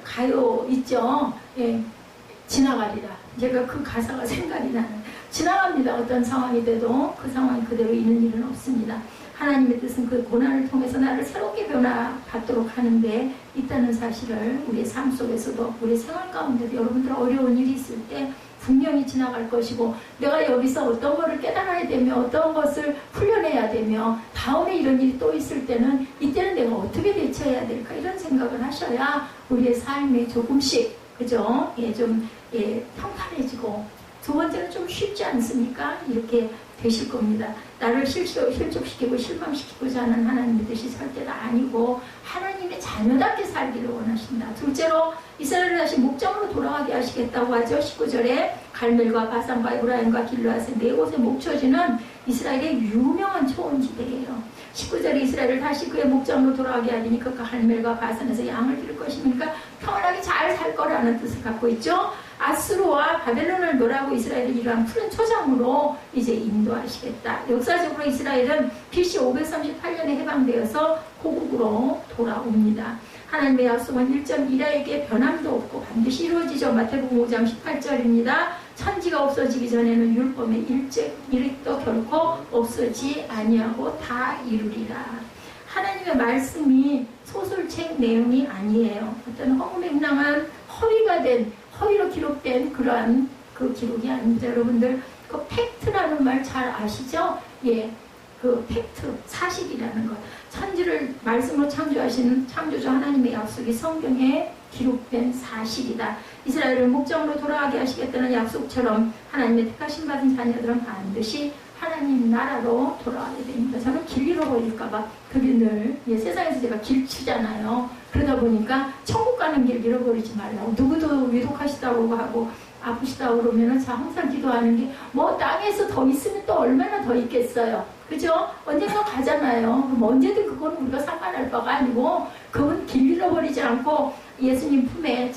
가요 있죠. 예, 지나가리라. 제가 그 가사가 생각이 나는. 지나갑니다. 어떤 상황이 돼도 그 상황이 그대로 있는 일은 없습니다. 하나님의 뜻은 그 고난을 통해서 나를 새롭게 변화받도록 하는데 있다는 사실을 우리의 삶 속에서도 우리 생활 가운데도 여러분들 어려운 일이 있을 때 분명히 지나갈 것이고 내가 여기서 어떤 것을 깨달아야 되며 어떤 것을 풀려내야 되며 다음에 이런 일이 또 있을 때는 이때는 내가 어떻게 대처해야 될까 이런 생각을 하셔야 우리의 삶에 조금씩 그죠? 예, 좀 평탄해지고 두 번째는 좀 쉽지 않습니까? 이렇게 되실 겁니다. 나를 실족시키고 실망시키고자 하는 하나님의 뜻이 절대가 아니고 하나님의 자녀답게 살기를 원하신다. 둘째로 이스라엘을 다시 목장으로 돌아가게 하시겠다고 하죠. 19절에 갈멜과 바산과 에브라임과 길르앗의 네 곳에 목초지는 이스라엘의 유명한 초원지대예요. 19절에 이스라엘을 다시 그의 목장으로 돌아가게 하리니 그가 갈멜과 바산에서 양을 기를 것이니까 평안하게 잘 살 거라는 뜻을 갖고 있죠. 아수르와 바벨론을 멸하고 이스라엘을 이러한 푸른 초장으로 이제 인도하시겠다. 역사적으로 이스라엘은 BC 538년에 해방되어서 고국으로 돌아옵니다. 하나님의 약속은 1.1야에게 변함도 없고 반드시 이루어지죠. 마태복음 5장 18절입니다. 천지가 없어지기 전에는 율법의 일도 결코 없어지지 아니하고 다 이루리라. 하나님의 말씀이 소설책 내용이 아니에요. 어떤 허무맹랑한 허위로 기록된 그러한 그 기록이 아닙니다. 여러분들 그 팩트라는 말 잘 아시죠? 예, 그 팩트, 사실이라는 것. 천지를 말씀으로 창조하시는 창조주 하나님의 약속이 성경에 기록된 사실이다. 이스라엘을 목장으로 돌아가게 하시겠다는 약속처럼 하나님의 택하신 받은 자녀들은 반드시 하나님 나라로 돌아가게 됩니다. 저는 길 잃어버릴까봐 그게 늘 세상에서 제가 길 치잖아요. 그러다 보니까 천국 가는 길 잃어버리지 말라고 누구도 위독하시다고 하고 아프시다고 그러면은 저 항상 기도하는 게 뭐 땅에서 더 있으면 또 얼마나 더 있겠어요. 그죠? 언젠가 가잖아요. 그럼 언제든 그건 우리가 상관할 바가 아니고 그건 길 잃어버리지 않고 예수님 품에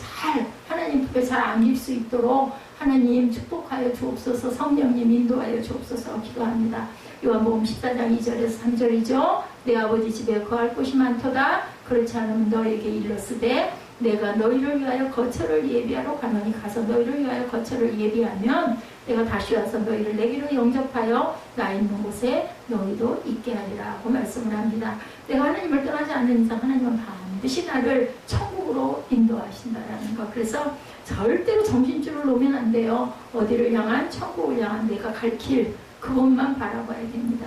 하나님 품에 잘 안길 수 있도록 하나님 축복하여 주옵소서. 성령님 인도하여 주옵소서 기도합니다. 요한복음 14장 2절에서 3절이죠. 내 아버지 집에 거할 곳이 많도다. 그렇지 않으면 너에게 일렀으되 내가 너희를 위하여 거처를 예비하러 가노니 가서 너희를 위하여 거처를 예비하면 내가 다시 와서 너희를 내게로 영접하여 나 있는 곳에 너희도 있게 하리라 고 말씀을 합니다. 내가 하나님을 떠나지 않는 이상 하나님은 반드시 나를 천국으로 인도하신다라는 것. 그래서 절대로 정신줄을 놓으면 안 돼요. 어디를 향한? 천국을 향한 내가 갈 길, 그것만 바라봐야 됩니다.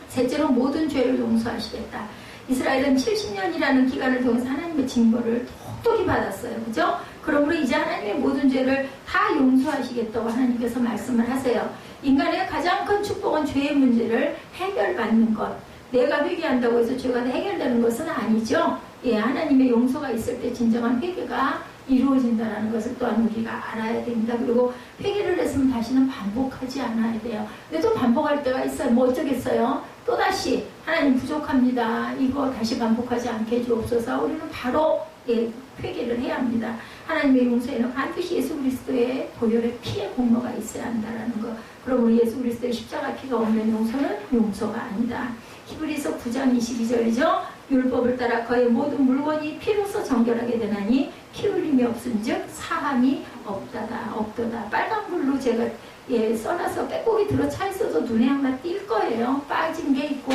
셋째로 모든 죄를 용서하시겠다. 이스라엘은 70년이라는 기간을 통해서 하나님의 징벌을 똑똑히 받았어요. 그죠? 그러므로 이제 하나님의 모든 죄를 다 용서하시겠다고 하나님께서 말씀을 하세요. 인간의 가장 큰 축복은 죄의 문제를 해결받는 것. 내가 회개한다고 해서 죄가 해결되는 것은 아니죠. 예, 하나님의 용서가 있을 때 진정한 회개가 이루어진다는 것을 또한 우리가 알아야 됩니다. 그리고 회개를 했으면 다시는 반복하지 않아야 돼요. 근데 또 반복할 때가 있어요. 뭐 어쩌겠어요? 또다시 하나님 부족합니다. 이거 다시 반복하지 않게 해주옵소서. 우리는 바로 예, 회개를 해야 합니다. 하나님의 용서에는 반드시 예수 그리스도의 보혈의 피의 공로가 있어야 한다는 것. 그러므로 예수 그리스도의 십자가 피가 없는 용서는 용서가 아니다. 히브리서 9장 22절이죠. 율법을 따라 그의 모든 물건이 피로써 정결하게 되나니 피 흘림이 없은즉 사함이 없도다. 빨간불로 제가 예, 써놔서 빼곡이 들어차 있어도 눈에 아마 띌 거예요. 빠진 게 있고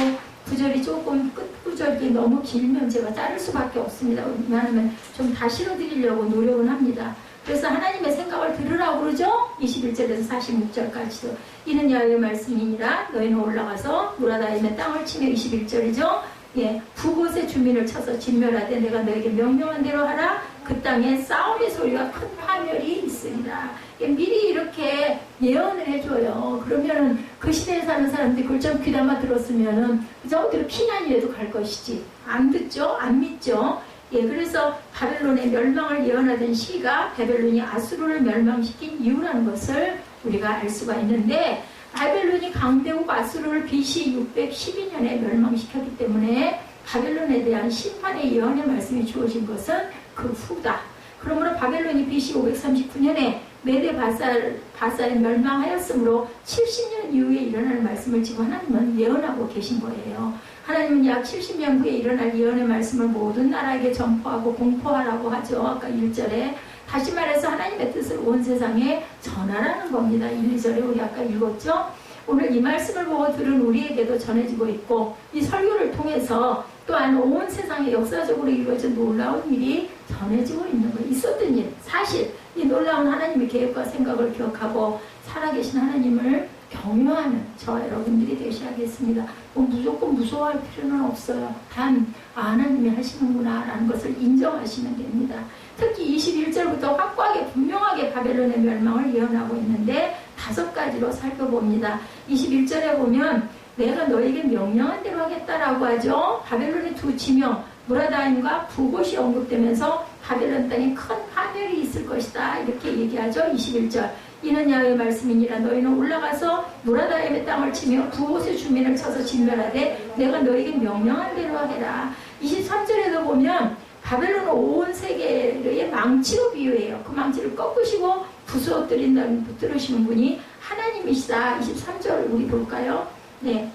구절이 조금 끝 구절이 너무 길면 제가 자를 수밖에 없습니다. 왜냐하면 좀 다 실어드리려고 노력은 합니다. 그래서 하나님의 생각을 들으라고 그러죠. 21절에서 46절까지도. 이는 야훼의 말씀이니라. 너희는 올라가서 무라다임의 땅을 치며 21절이죠. 예, 북곳의 주민을 쳐서 진멸하되 내가 너에게 명령한 대로 하라. 그 땅에 싸움의 소리와 큰 파멸이 있으리라. 예, 미리 이렇게 예언을 해줘요. 그러면은 그 시대에 사는 사람들이 그걸 좀 귀담아 들었으면은 그저 어디로 피난이라도 갈 것이지. 안 듣죠? 안 믿죠? 예, 그래서 바벨론의 멸망을 예언하던 시가 바벨론이 아수르를 멸망시킨 이유라는 것을 우리가 알 수가 있는데, 바벨론이 강대국 아수르를 BC 612년에 멸망시켰기 때문에 바벨론에 대한 심판의 예언의 말씀이 주어진 것은 그 후다. 그러므로 바벨론이 BC 539년에 메데 바사에 멸망하였으므로 70년 이후에 일어날 말씀을 지금 하나님은 예언하고 계신 거예요. 하나님은 약 70년 후에 일어날 예언의 말씀을 모든 나라에게 전포하고 공포하라고 하죠. 아까 1절에. 다시 말해서 하나님의 뜻을 온 세상에 전하라는 겁니다. 1, 2절에 우리 아까 읽었죠. 오늘 이 말씀을 보고 들은 우리에게도 전해지고 있고, 이 설교를 통해서 또한 온 세상에 역사적으로 이루어진 놀라운 일이 전해지고 있는 거예요. 있었던 일, 사실 이 놀라운 하나님의 계획과 생각을 기억하고 살아계신 하나님을 경외하는 저와 여러분들이 되셔야겠습니다. 뭐 무조건 무서워할 필요는 없어요. 단 하나님이 하시는구나 라는 것을 인정하시면 됩니다. 특히 21절부터 확고하게 분명하게 바벨론의 멸망을 예언하고 있는데 5가지로 살펴봅니다. 21절에 보면 내가 너에게 명령한 대로 하겠다라고 하죠. 바벨론의 두 지명 무라다임과 북곳이 언급되면서 바벨론 땅에 큰 파멸이 있을 것이다 이렇게 얘기하죠. 21절 이는 야훼의 말씀이니라. 너희는 올라가서 무라다임의 땅을 치며 북곳의 주민을 쳐서 진멸하되 내가 너에게 명령한 대로 하게라. 23절에도 보면 바벨론은 온 세계의 망치로 비유해요. 그 망치를 꺾으시고 부수어뜨린다는 붙들으시는 분이 하나님이시다. 23절 우리 볼까요? 네.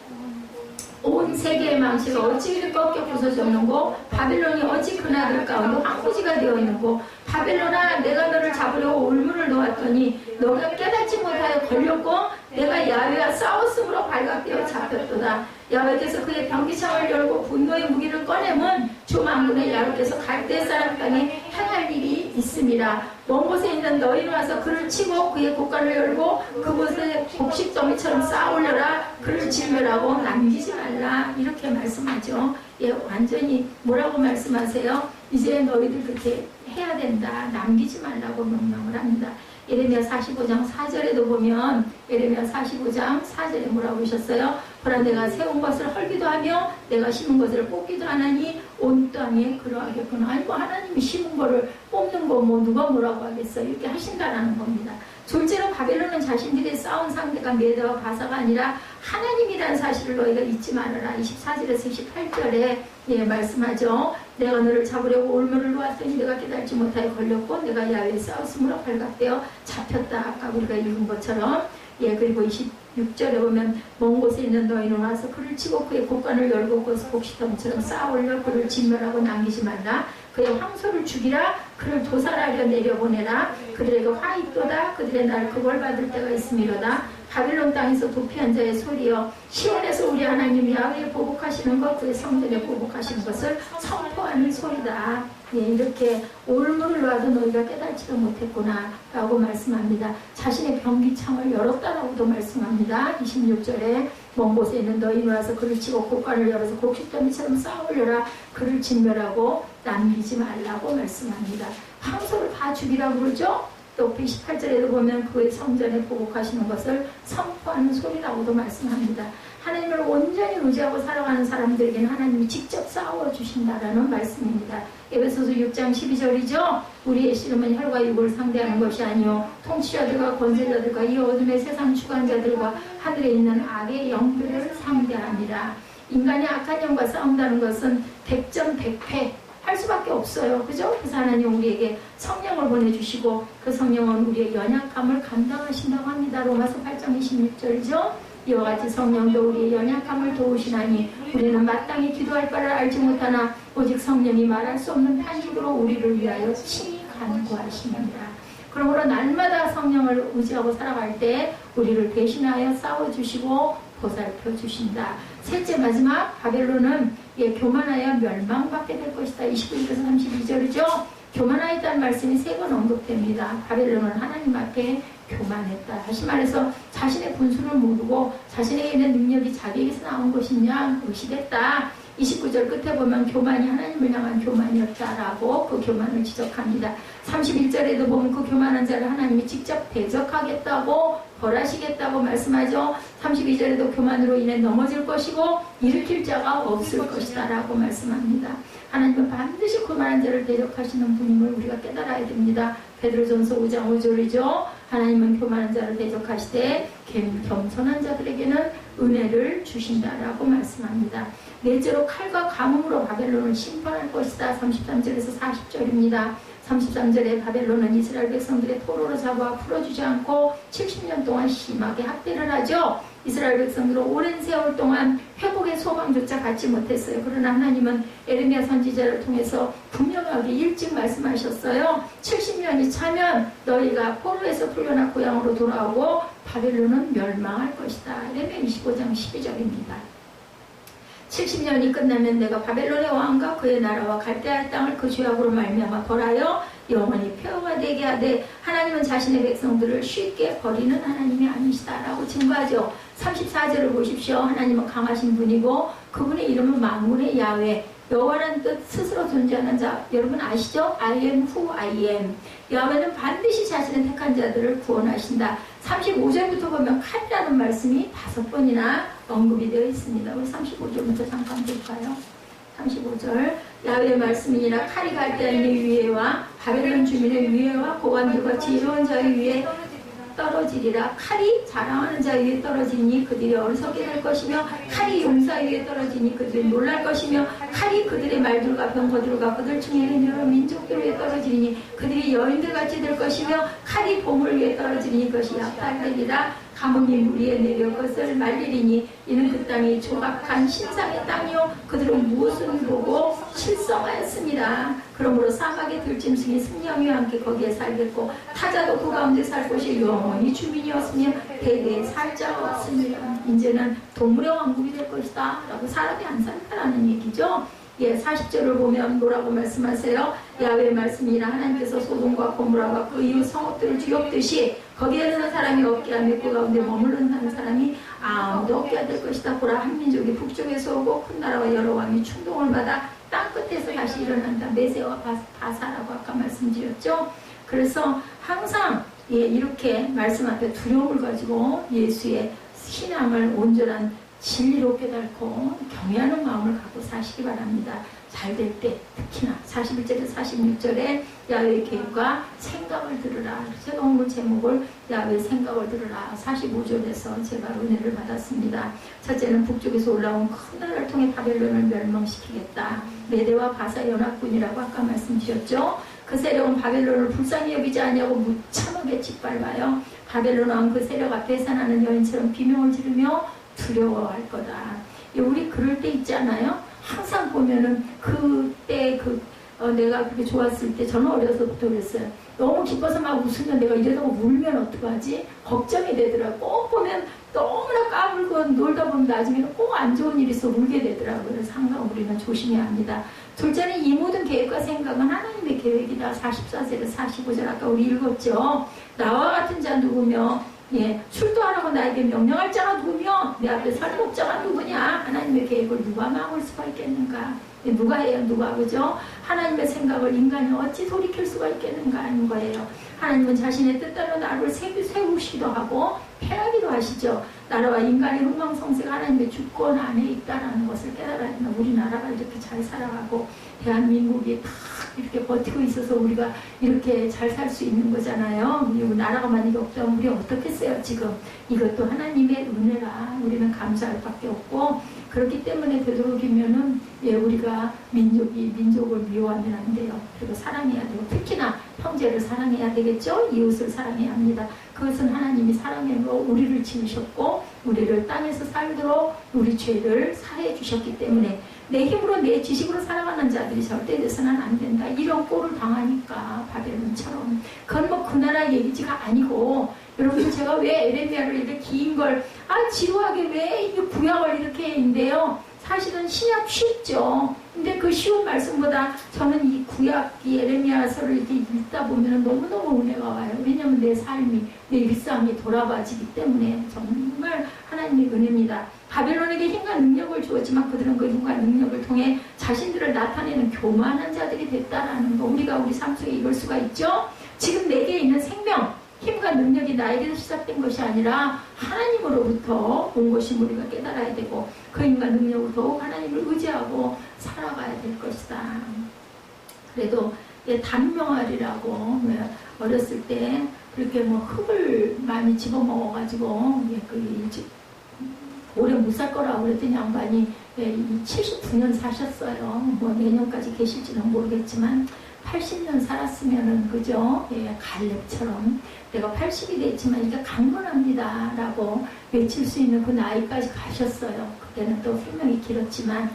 온 세계의 망치가 어찌 이리 꺾여 부서졌는고 바벨론이 어찌 그나들 가운데 황무지가 되어 있는고 바벨론아 내가 너를 잡으려고 올무를 놓았더니 너가 깨닫지 못하여 걸렸고 내가 야훼와 싸웠으므로 발각되어 잡혔도다. 야훼께서 그의 병기창을 열고 분노의 무기를 꺼내면 주 만군의 야훼께서 갈대 사람 땅에 행할 일이 있습니다. 먼 곳에 있는 너희는 와서 그를 치고 그의 곳간을 열고 그곳에 곡식더미처럼 쌓아올려라. 그를 진멸하고 남기지 말라. 이렇게 말씀하죠. 예, 완전히 뭐라고 말씀하세요? 이제 너희들 그렇게 해야 된다. 남기지 말라고 명령을 합니다. 예레미야 45장 4절에도 보면 예레미야 45장 4절에 뭐라고 하셨어요? 보라 내가 세운 것을 헐기도 하며 내가 심은 것을 뽑기도 하나니 온 땅에 그러하겠구나. 아니 뭐 하나님이 심은 거를 뽑는 거 뭐 누가 뭐라고 하겠어요? 이렇게 하신다라는 겁니다. 둘째로 바벨론은 자신들이 싸운 상대가 메대와 바사가 아니라 하나님이라는 사실을 너희가 잊지 말아라. 24절에서 28절에 예, 말씀하죠. 내가 너를 잡으려고 올무를 놓았더니 내가 깨달지 못하여 걸렸고 내가 야훼에 싸웠으므로 발각되어 잡혔다. 아까 우리가 읽은 것처럼. 예, 그리고 26절에 보면 먼 곳에 있는 너희는 와서 그를 치고 그의 곳간을 열고 그것을 곡식더미처럼 쌓아올려 그를 진멸하고 남기지 말라. 그의 황소를 죽이라. 그를 도살하려 내려보내라. 그들에게 화 있도다. 그들의 날 그걸 받을 때가 있음이로다. 바벨론 땅에서 도피한 자의 소리여 시온에서 우리 하나님 야훼에 보복하시는 것 그의 성전에 보복하시는 것을 선포하는 소리다. 예, 이렇게 올무를 놔도 너희가 깨달지도 못했구나 라고 말씀합니다. 자신의 병기창을 열었다라고도 말씀합니다. 26절에 먼 곳에 있는 너희는 와서 그를 치고 곡관을 열어서 곡식더미처럼 쌓아올려라. 그를 진멸하고 남기지 말라고 말씀합니다. 황소를 다 죽이라고 그러죠. 또 28절에도 보면 그의 성전에 보복하시는 것을 선포하는 소리라고도 말씀합니다. 하나님을 온전히 의지하고 살아가는 사람들에게는 하나님이 직접 싸워주신다라는 말씀입니다. 에베소서 6장 12절이죠. 우리의 씨름은 혈과 육을 상대하는 것이 아니요 통치자들과 권세자들과 이 어둠의 세상 주관자들과 하늘에 있는 악의 영들을 상대합니다. 인간이 악한 영과 싸운다는 것은 백전백패 할 수밖에 없어요. 그죠? 그래서 하나님 우리에게 성령을 보내주시고 그 성령은 우리의 연약함을 감당하신다고 합니다. 로마서 8장 26절이죠. 이와 같이 성령도 우리의 연약함을 도우시나니 우리는 마땅히 기도할 바를 알지 못하나 오직 성령이 말할 수 없는 탄식으로 우리를 위하여 친히 간구하십니다. 그러므로 날마다 성령을 의지하고 살아갈 때 우리를 대신하여 싸워주시고 보살펴 주신다. 셋째 마지막 바벨론은 교만하여 멸망받게 될 것이다. 29절에서 32절이죠. 교만하였다는 말씀이 3번 언급됩니다. 바벨론은 하나님 앞에 교만했다. 다시 말해서 자신의 분수를 모르고 자신에게 있는 능력이 자기에게서 나온 것이냐 의식했다. 29절 끝에 보면 교만이 하나님을 향한 교만이었다라고 그 교만을 지적합니다. 31절에도 보면 그 교만한 자를 하나님이 직접 대적하겠다고 벌하시겠다고 말씀하죠. 32절에도 교만으로 인해 넘어질 것이고 일으킬 자가 없을 것이다 라고 말씀합니다. 하나님은 반드시 교만한 자를 대적하시는 분임을 우리가 깨달아야 됩니다. 베드로전서 5장 5절이죠. 하나님은 교만한 자를 대적하시되 겸손한 자들에게는 은혜를 주신다라고 말씀합니다. 넷째로 칼과 가뭄으로 바벨론을 심판할 것이다. 33절에서 40절입니다. 33절에 바벨론은 이스라엘 백성들의 포로로 잡아 풀어주지 않고 70년 동안 심하게 학대를 하죠. 이스라엘 백성들은 오랜 세월 동안 회복의 소망조차 갖지 못했어요. 그러나 하나님은 에레미야 선지자를 통해서 분명하게 일찍 말씀하셨어요. 70년이 차면 너희가 포로에서 풀려나 고향으로 돌아오고 바벨론은 멸망할 것이다. 에레미야 25장 12절입니다. 70년이 끝나면 내가 바벨론의 왕과 그의 나라와 갈대아 땅을 그 죄악으로 말미암아 벌하여 영원히 폐허가 되게 하되 하나님은 자신의 백성들을 쉽게 버리는 하나님이 아니시다라고 증거하죠. 34절을 보십시오. 하나님은 강하신 분이고 그분의 이름은 만군의 야훼, 여호와라는 뜻 스스로 존재하는 자. 여러분 아시죠? I am who I am. 야훼는 반드시 자신의 택한 자들을 구원하신다. 35절부터 보면 칼이라는 말씀이 5번이나 언급이 되어 있습니다. 우리 35절부터 잠깐 볼까요? 35절 야훼의 말씀이니라 칼이 갈대아인의 위에와 바벨론 주민의 위에와 고관들과 지혜로운 자의 위에 떨어지리라. 칼이 자랑하는 자 위에 떨어지니 그들이 어리석게 될 것이며 칼이 용사 위에 떨어지니 그들이 놀랄 것이며 칼이 그들의 말들과 병거들과 그들 중에 있는 여러 민족들 위에 떨어지니 그들이 여인들같이 될 것이며 칼이 보물 위에 떨어지니 그것이 약탈되리라. 가뭄이 무리에 내려 그것을 말리리니 이는 그 땅이 조각한 신상의 땅이요 그들은 무엇을 보고 실성하였습니다. 그러므로 사막의 들짐승이 승냥이와 함께 거기에 살겠고 타자도 그 가운데 살 곳이 영원히 주민이었으며 대대에 살 자가 없습니다. 이제는 동물의 왕국이 될 것이다 라고 사람이 안 산다라는 얘기죠. 40절을 보면 뭐라고 말씀하세요? 야훼의 말씀이라 하나님께서 소돔과 고모라와 그 이웃 성읍들을 뒤엎듯이 거기에 있는 사람이 없게 하며 그 가운데 머무르는 사람이 아무도 없게 될 것이다. 보라 한 민족이 북쪽에서 오고 큰 나라와 여러 왕이 충동을 받아 땅 끝에서 다시 일어난다. 메세와 바사라고 아까 말씀드렸죠. 그래서 항상 이렇게 말씀 앞에 두려움을 가지고 예수의 신앙을 온전한 진리로 깨닫고 경외하는 마음을 갖고 사시기 바랍니다. 잘 될 때 특히나 41절에서 46절에 야훼의 계획과 생각을 들으라. 제가 오늘 제목을 야훼의 생각을 들으라. 45절에서 제가 은혜를 받았습니다. 첫째는 북쪽에서 올라온 큰 나라를 통해 바벨론을 멸망시키겠다. 메대와 바사 연합군이라고 아까 말씀드렸죠. 그 세력은 바벨론을 불쌍히 여기지 않냐고 무참하게 짓밟아요. 바벨론 왕 그 세력 앞에 산하는 여인처럼 비명을 지르며 두려워할 거다. 우리 그럴 때 있지 않아요? 항상 보면은 그때 내가 그렇게 좋았을 때 저는 어려서부터 그랬어요. 너무 기뻐서 막 웃으면 내가 이러다가 울면 어떡하지? 걱정이 되더라고. 꼭 보면 너무나 까불고 건 놀다 보면 나중에는 꼭 안 좋은 일이 있어 울게 되더라고요. 그래서 항상 우리는 조심해야 합니다. 둘째는 이 모든 계획과 생각은 하나님의 계획이다. 44절에서 45절 아까 우리 읽었죠. 나와 같은 자 누구며 출도 하라고 나에게 명령할 자가 누구며 내 앞에 설 목자가 누구냐. 하나님의 계획을 누가 막을 수가 있겠는가. 누가 해요? 누가 그죠? 하나님의 생각을 인간이 어찌 돌이킬 수가 있겠는가 하는 거예요. 하나님은 자신의 뜻대로 나를 세우시기도 하고 패하기도 하시죠. 나라와 인간의 흥망성쇠가 하나님의 주권 안에 있다는 것을 깨달아야만 우리나라가 이렇게 잘 살아가고 대한민국이 다 이렇게 버티고 있어서 우리가 이렇게 잘 살 수 있는 거잖아요. 그리고 나라가 만약에 없다면 우리 어떻겠어요 지금. 이것도 하나님의 은혜라 우리는 감사할 밖에 없고, 그렇기 때문에 되도록이면은 우리가 민족을 미워하면 안 돼요. 그리고 사랑해야 되고, 특히나 형제를 사랑해야 되겠죠. 이웃을 사랑해야 합니다. 그것은 하나님이 사랑으로 우리를 지으셨고 우리를 땅에서 살도록 우리 죄를 사해 주셨기 때문에 내 힘으로 내 지식으로 살아가는 자들이 절대 돼서는 안 된다. 이런 꼴을 당하니까 바벨론처럼. 그건 뭐 그 나라 얘기지가 아니고, 여러분 제가 왜 에레미야를 이렇게 긴 걸 지루하게 왜 이 구약을 이렇게 했는데요. 사실은 신약 쉽죠. 근데 그 쉬운 말씀보다 저는 이 구약, 이 에레미야서를 이렇게 읽다 보면 너무너무 은혜가 와요. 왜냐하면 내 삶이, 내 일상이 돌아봐지기 때문에 정말 하나님의 은혜입니다. 바벨론에게 힘과 능력을 주었지만 그들은 그 힘과 능력을 통해 자신들을 나타내는 교만한 자들이 됐다라는 거, 우리가 우리 삶 속에 이럴 수가 있죠. 지금 내게 있는 생명, 힘과 능력이 나에게서 시작된 것이 아니라 하나님으로부터 온 것이 우리가 깨달아야 되고, 그 힘과 능력으로 더욱 하나님을 의지하고 살아가야 될 것이다. 그래도 단명아리라고 어렸을 때 그렇게 뭐 흙을 많이 집어먹어가지고 오래 못 살 거라고 그랬더니 양반이 79년 사셨어요. 뭐 내년까지 계실지는 모르겠지만 80년 살았으면은 그죠? 갈렙처럼 내가 80이 됐지만 이게 강건합니다 라고 외칠 수 있는 그 나이까지 가셨어요. 그때는 또 생명이 길었지만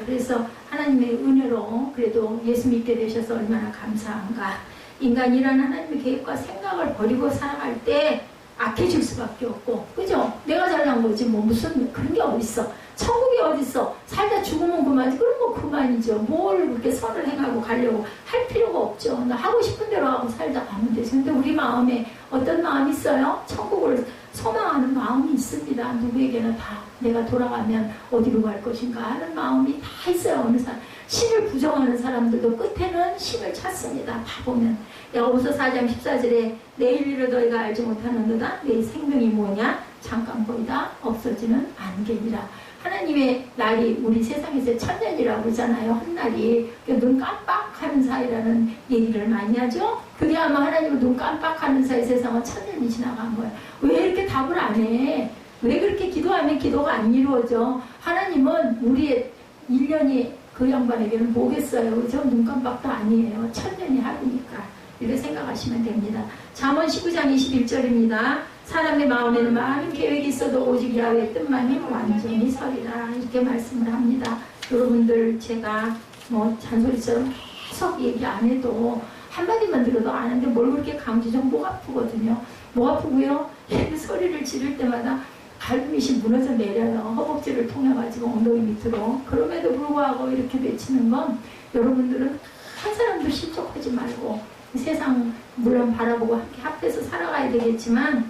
그래서 하나님의 은혜로 그래도 예수 믿게 되셔서 얼마나 감사한가. 인간이라는 하나님의 계획과 생각을 버리고 살아갈 때 악해질 수밖에 없고, 그죠? 내가 잘난 거지 뭐 무슨 그런 게 어딨어. 천국이 어딨어. 살다 죽으면 그만이지. 그럼 뭐 그만이죠. 뭘 그렇게 선을 행하고 가려고 할 필요가 없죠. 나 하고 싶은 대로 하고 살다 가면 되죠. 근데 우리 마음에 어떤 마음이 있어요? 천국을 소망하는 마음이 있습니다. 누구에게나 다 내가 돌아가면 어디로 갈 것인가 하는 마음이 다 있어요. 어느 사람. 신을 부정하는 사람들도 끝에는 신을 찾습니다. 다 보면. 야고보서 4장 14절에 내일 일을 너희가 알지 못하는도다. 내 생명이 뭐냐? 잠깐 보이다 없어지는 안개니라. 하나님의 날이 우리 세상에서 천년이라고 그러잖아요. 한 날이 눈 깜빡하는 사이라는 얘기를 많이 하죠. 그게 아마 하나님은 눈 깜빡하는 사이 세상은 천년이 지나간 거예요. 왜 이렇게 답을 안 해? 왜 그렇게 기도하면 기도가 안 이루어져? 하나님은 우리의 1년이 그 양반에게는 뭐겠어요? 그죠? 눈 깜빡도 아니에요. 천년이 하루니까. 이렇게 생각하시면 됩니다. 잠언 19장 21절입니다. 사람의 마음에는 많은 계획이 있어도 오직 야훼의 뜻만이 완전히 서리라. 이렇게 말씀을 합니다. 여러분들 제가 뭐 잔소리처럼 계속 얘기 안 해도 한마디만 들어도 아는데 뭘 그렇게 강조적 목 아프거든요. 목 아프고요. 소리를 지를 때마다 갈비밑이 무너져 내려요. 허벅지를 통해 가지고 엉덩이 밑으로. 그럼에도 불구하고 이렇게 외치는 건 여러분들은 한 사람도 실족하지 말고 세상 물론 바라보고 함께 합해서 살아가야 되겠지만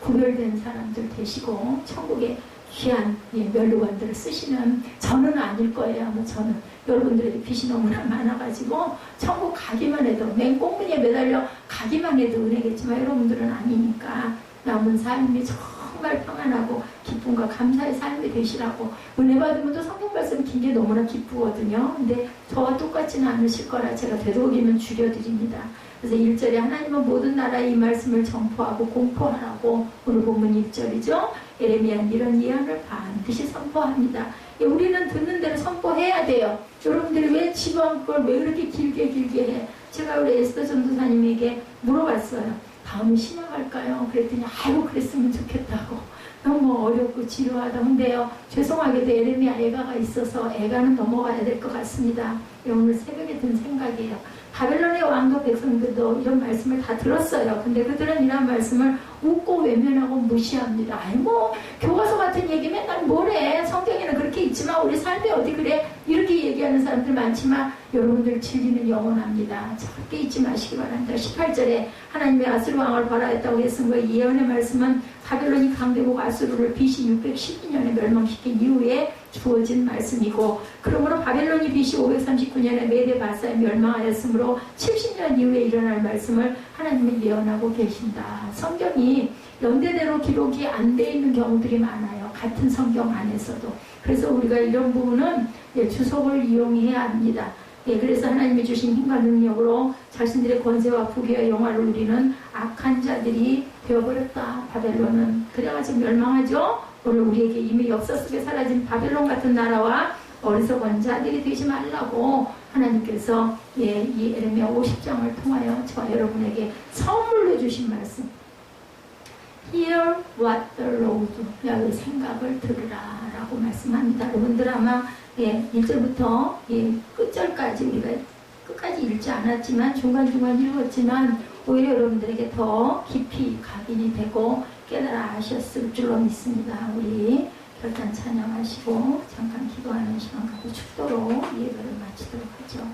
구별된 사람들 되시고 천국의 귀한 면류관들을 쓰시는, 저는 아닐 거예요. 뭐 저는 여러분들에게 빚이 너무나 많아가지고 천국 가기만 해도 맹꽁무니에 매달려 가기만 해도 은혜겠지만 여러분들은 아니니까 남은 삶이 정말 평안하고 기쁨과 감사의 삶이 되시라고. 은혜 받으면 또 성경 말씀 긴 게 너무나 기쁘거든요. 근데 저와 똑같지는 않으실 거라 제가 되도록이면 줄여드립니다. 그래서 1절에 하나님은 모든 나라에 이 말씀을 전포하고 공포하라고, 오늘 본문 1절이죠. 에레미야는 이런 예언을 반드시 선포합니다. 우리는 듣는 대로 선포해야 돼요. 여러분들이 왜 지루한 걸 왜 그렇게 길게 해? 제가 우리 에스더 전도사님에게 물어봤어요. 다음에 신약할까요? 그랬더니 아이고 그랬으면 좋겠다고. 너무 어렵고 지루하다. 근데요, 죄송하게도 에레미야 애가가 있어서 애가는 넘어가야 될 것 같습니다. 오늘 새벽에 든 생각이에요. 바벨론의 왕도 백성들도 이런 말씀을 다 들었어요. 근데 그들은 이런 말씀을 웃고 외면하고 무시합니다. 아이 뭐 교과서 같은 얘기 맨날 뭐래. 성경에는 그렇게 있지만 우리 삶이 어디 그래. 이렇게 얘기하는 사람들 많지만 여러분들 진리는 영원합니다. 절대 잊지 마시기 바랍니다. 18절에 하나님의 아수르 왕을 벌하였다고 했은 거예요. 이 예언의 말씀은 바벨론이 강대국 아수르를 BC 612년에 멸망시킨 이후에 주어진 말씀이고, 그러므로 바벨론이 BC 539년에 메데 바사에 멸망하였으므로 70년 이후에 일어날 말씀을 하나님이 예언하고 계신다. 성경이 연대대로 기록이 안 돼 있는 경우들이 많아요. 같은 성경 안에서도. 그래서 우리가 이런 부분은 주석을 이용해야 합니다. 그래서 하나님이 주신 힘과 능력으로 자신들의 권세와 부귀와 영화를 누리는 악한 자들이 되어버렸다. 바벨론은. 그래가지고 멸망하죠. 오늘 우리에게 이미 역사 속에 사라진 바벨론 같은 나라와 어리석은 자들이 되지 말라고 하나님께서 이 에레미야 50장을 통하여 저와 여러분에게 선물로 주신 말씀. Hear what the Lord, 야의 생각을 들으라 라고 말씀합니다. 여러분들 아마 1절부터 끝절까지 우리가 끝까지 읽지 않았지만 중간중간 읽었지만 오히려 여러분들에게 더 깊이 각인이 되고 깨달아 하셨을 줄로 믿습니다. 우리 결단 찬양하시고 잠깐 기도하는 시간 갖고 축도로 예배를 마치도록 하죠.